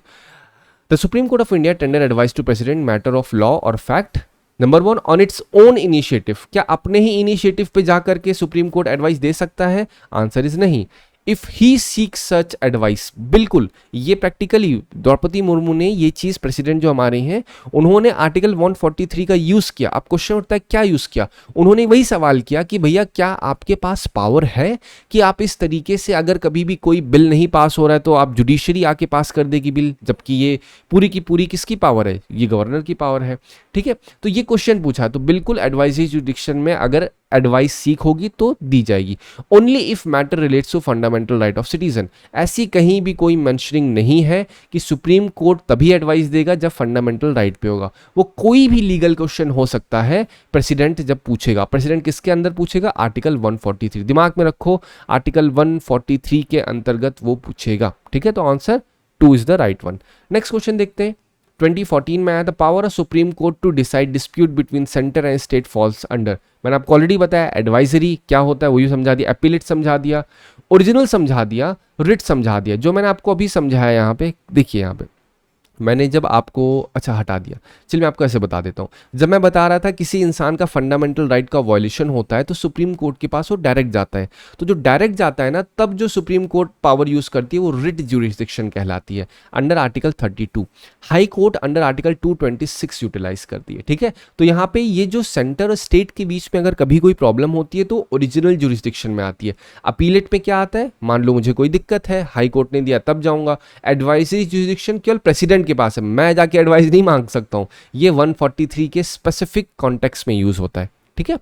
The Supreme Court of India tender advice to president matter of law और fact. Number 1, on its own initiative. क्या अपने ही इनिशिएटिव पे जाकर के सुप्रीम कोर्ट एडवाइस दे सकता है? आंसर इज नहीं। If he seek such advice, बिल्कुल ये प्रैक्टिकली द्रौपदी मुर्मू ने ये चीज, प्रेसिडेंट जो हमारे हैं, उन्होंने आर्टिकल 143 का यूज किया। अब क्वेश्चन उठता है क्या यूज किया? उन्होंने वही सवाल किया कि भैया क्या आपके पास पावर है कि आप इस तरीके से अगर कभी भी कोई बिल नहीं पास हो रहा है तो आप जुडिशरी आके पास कर देगी बिल, जबकि ये पूरी की पूरी किसकी पावर है? ये गवर्नर की पावर है, ठीक है। तो ये क्वेश्चन पूछा, तो बिल्कुल एडवाइजरी जुडिक्शन में अगर एडवाइस सीख होगी तो दी जाएगी। Only if matter relates to fundamental right of citizen. ऐसी कहीं भी कोई मेंशनिंग नहीं है कि सुप्रीम कोर्ट तभी एडवाइस देगा जब फंडामेंटल राइट पे होगा। वो कोई भी लीगल क्वेश्चन हो सकता है, प्रेसिडेंट जब पूछेगा। प्रेसिडेंट किसके अंदर पूछेगा? आर्टिकल 143, दिमाग में रखो, आर्टिकल 143 के अंतर्गत वो पूछेगा, ठीक है। तो answer 2 is the right one. Next question देखते हैं। 2014 में आया था, power of supreme court to decide dispute between centre and state falls under. मैंने आपको ऑलरेडी बताया एडवाइजरी क्या होता है, वही समझा दिया, अपीलेट समझा दिया, ओरिजिनल समझा दिया, रिट समझा दिया। जो मैंने आपको अभी समझाया यहाँ पे देखिए, यहाँ पे मैंने जब आपको अच्छा हटा दिया, चलिए मैं आपको ऐसे बता देता हूँ। जब मैं बता रहा था किसी इंसान का फंडामेंटल राइट का वायलेशन होता है तो सुप्रीम कोर्ट के पास वो डायरेक्ट जाता है। तो जो डायरेक्ट जाता है ना, तब जो सुप्रीम कोर्ट पावर यूज करती है वो रिट ज्यूरिसडिक्शन कहलाती है, under article 32। High court under article 226 utilise करती है, ठीक है। तो यहाँ पे ये जो सेंटर और स्टेट के बीच में अगर कभी कोई प्रॉब्लम होती है तो ओरिजिनल ज्यूरिसडिक्शन में आती है। अपीलेट में क्या आता है? मान लो मुझे कोई दिक्कत है, हाई कोर्ट ने दिया तब जाऊंगा। एडवाइजरी ज्यूरिसडिक्शन केवल प्रेसिडेंट के पास है, मैं जाके एडवाइस नहीं मांग सकता हूं। ये 143 के स्पेसिफिक कॉन्टेक्स्ट में यूज होता है, ठीक है।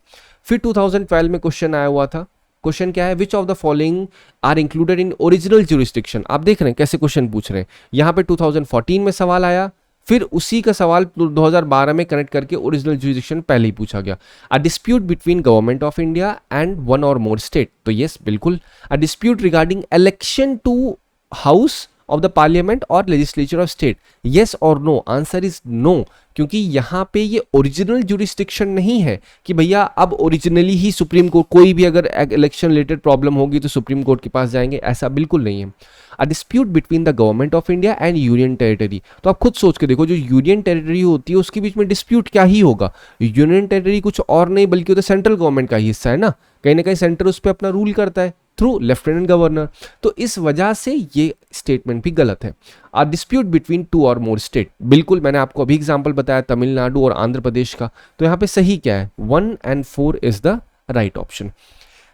फिर 2012 में क्वेश्चन आया हुआ था, क्वेश्चन क्या है, which of the following are included in original jurisdiction. आप देख रहे हैं कैसे क्वेश्चन पूछ रहे हैं। यहाँ पे 2014 में सवाल आया, फिर उसी का सवाल 2012 में कनेक्ट करके ओरिजिनल ज्यूरिस्डिक्शन पहले ही पूछा गया। A dispute between government of India and one और मोर स्टेट, तो यस बिल्कुल। A dispute regarding election to house of the parliament और लेजिस्लेचर ऑफ स्टेट, यस और नो, आंसर इज नो, क्योंकि यहां पे ये ओरिजिनल जुरिस्डिक्शन नहीं है कि भैया अब ओरिजिनली ही सुप्रीम कोर्ट, कोई भी अगर इलेक्शन रिलेटेड प्रॉब्लम होगी तो सुप्रीम कोर्ट के पास जाएंगे, ऐसा बिल्कुल नहीं है। अ dispute between the government of India and union territory, तो आप खुद सोच के देखो, जो यूनियन टेरिटरी होती है उसके बीच में डिस्प्यूट क्या ही होगा। यूनियन टेरिटरी कुछ और नहीं बल्कि वो तो सेंट्रल गवर्नमेंट का ही हिस्सा है ना कहीं सेंटर उस पर अपना रूल करता है थ्रू लेफ्टिनेंट गवर्नर, तो इस वजह से ये स्टेटमेंट भी गलत है। आ डिस्प्यूट बिटवीन टू और मोर स्टेट, बिल्कुल मैंने आपको अभी एग्जांपल बताया तमिलनाडु और आंध्र प्रदेश का, तो यहाँ पे सही क्या है, 1 and 4 is the right option.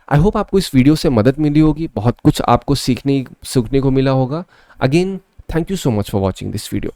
I hope आपको इस वीडियो से मदद मिली होगी, बहुत कुछ आपको सीखने को मिला होगा। Again thank you so much for watching this video.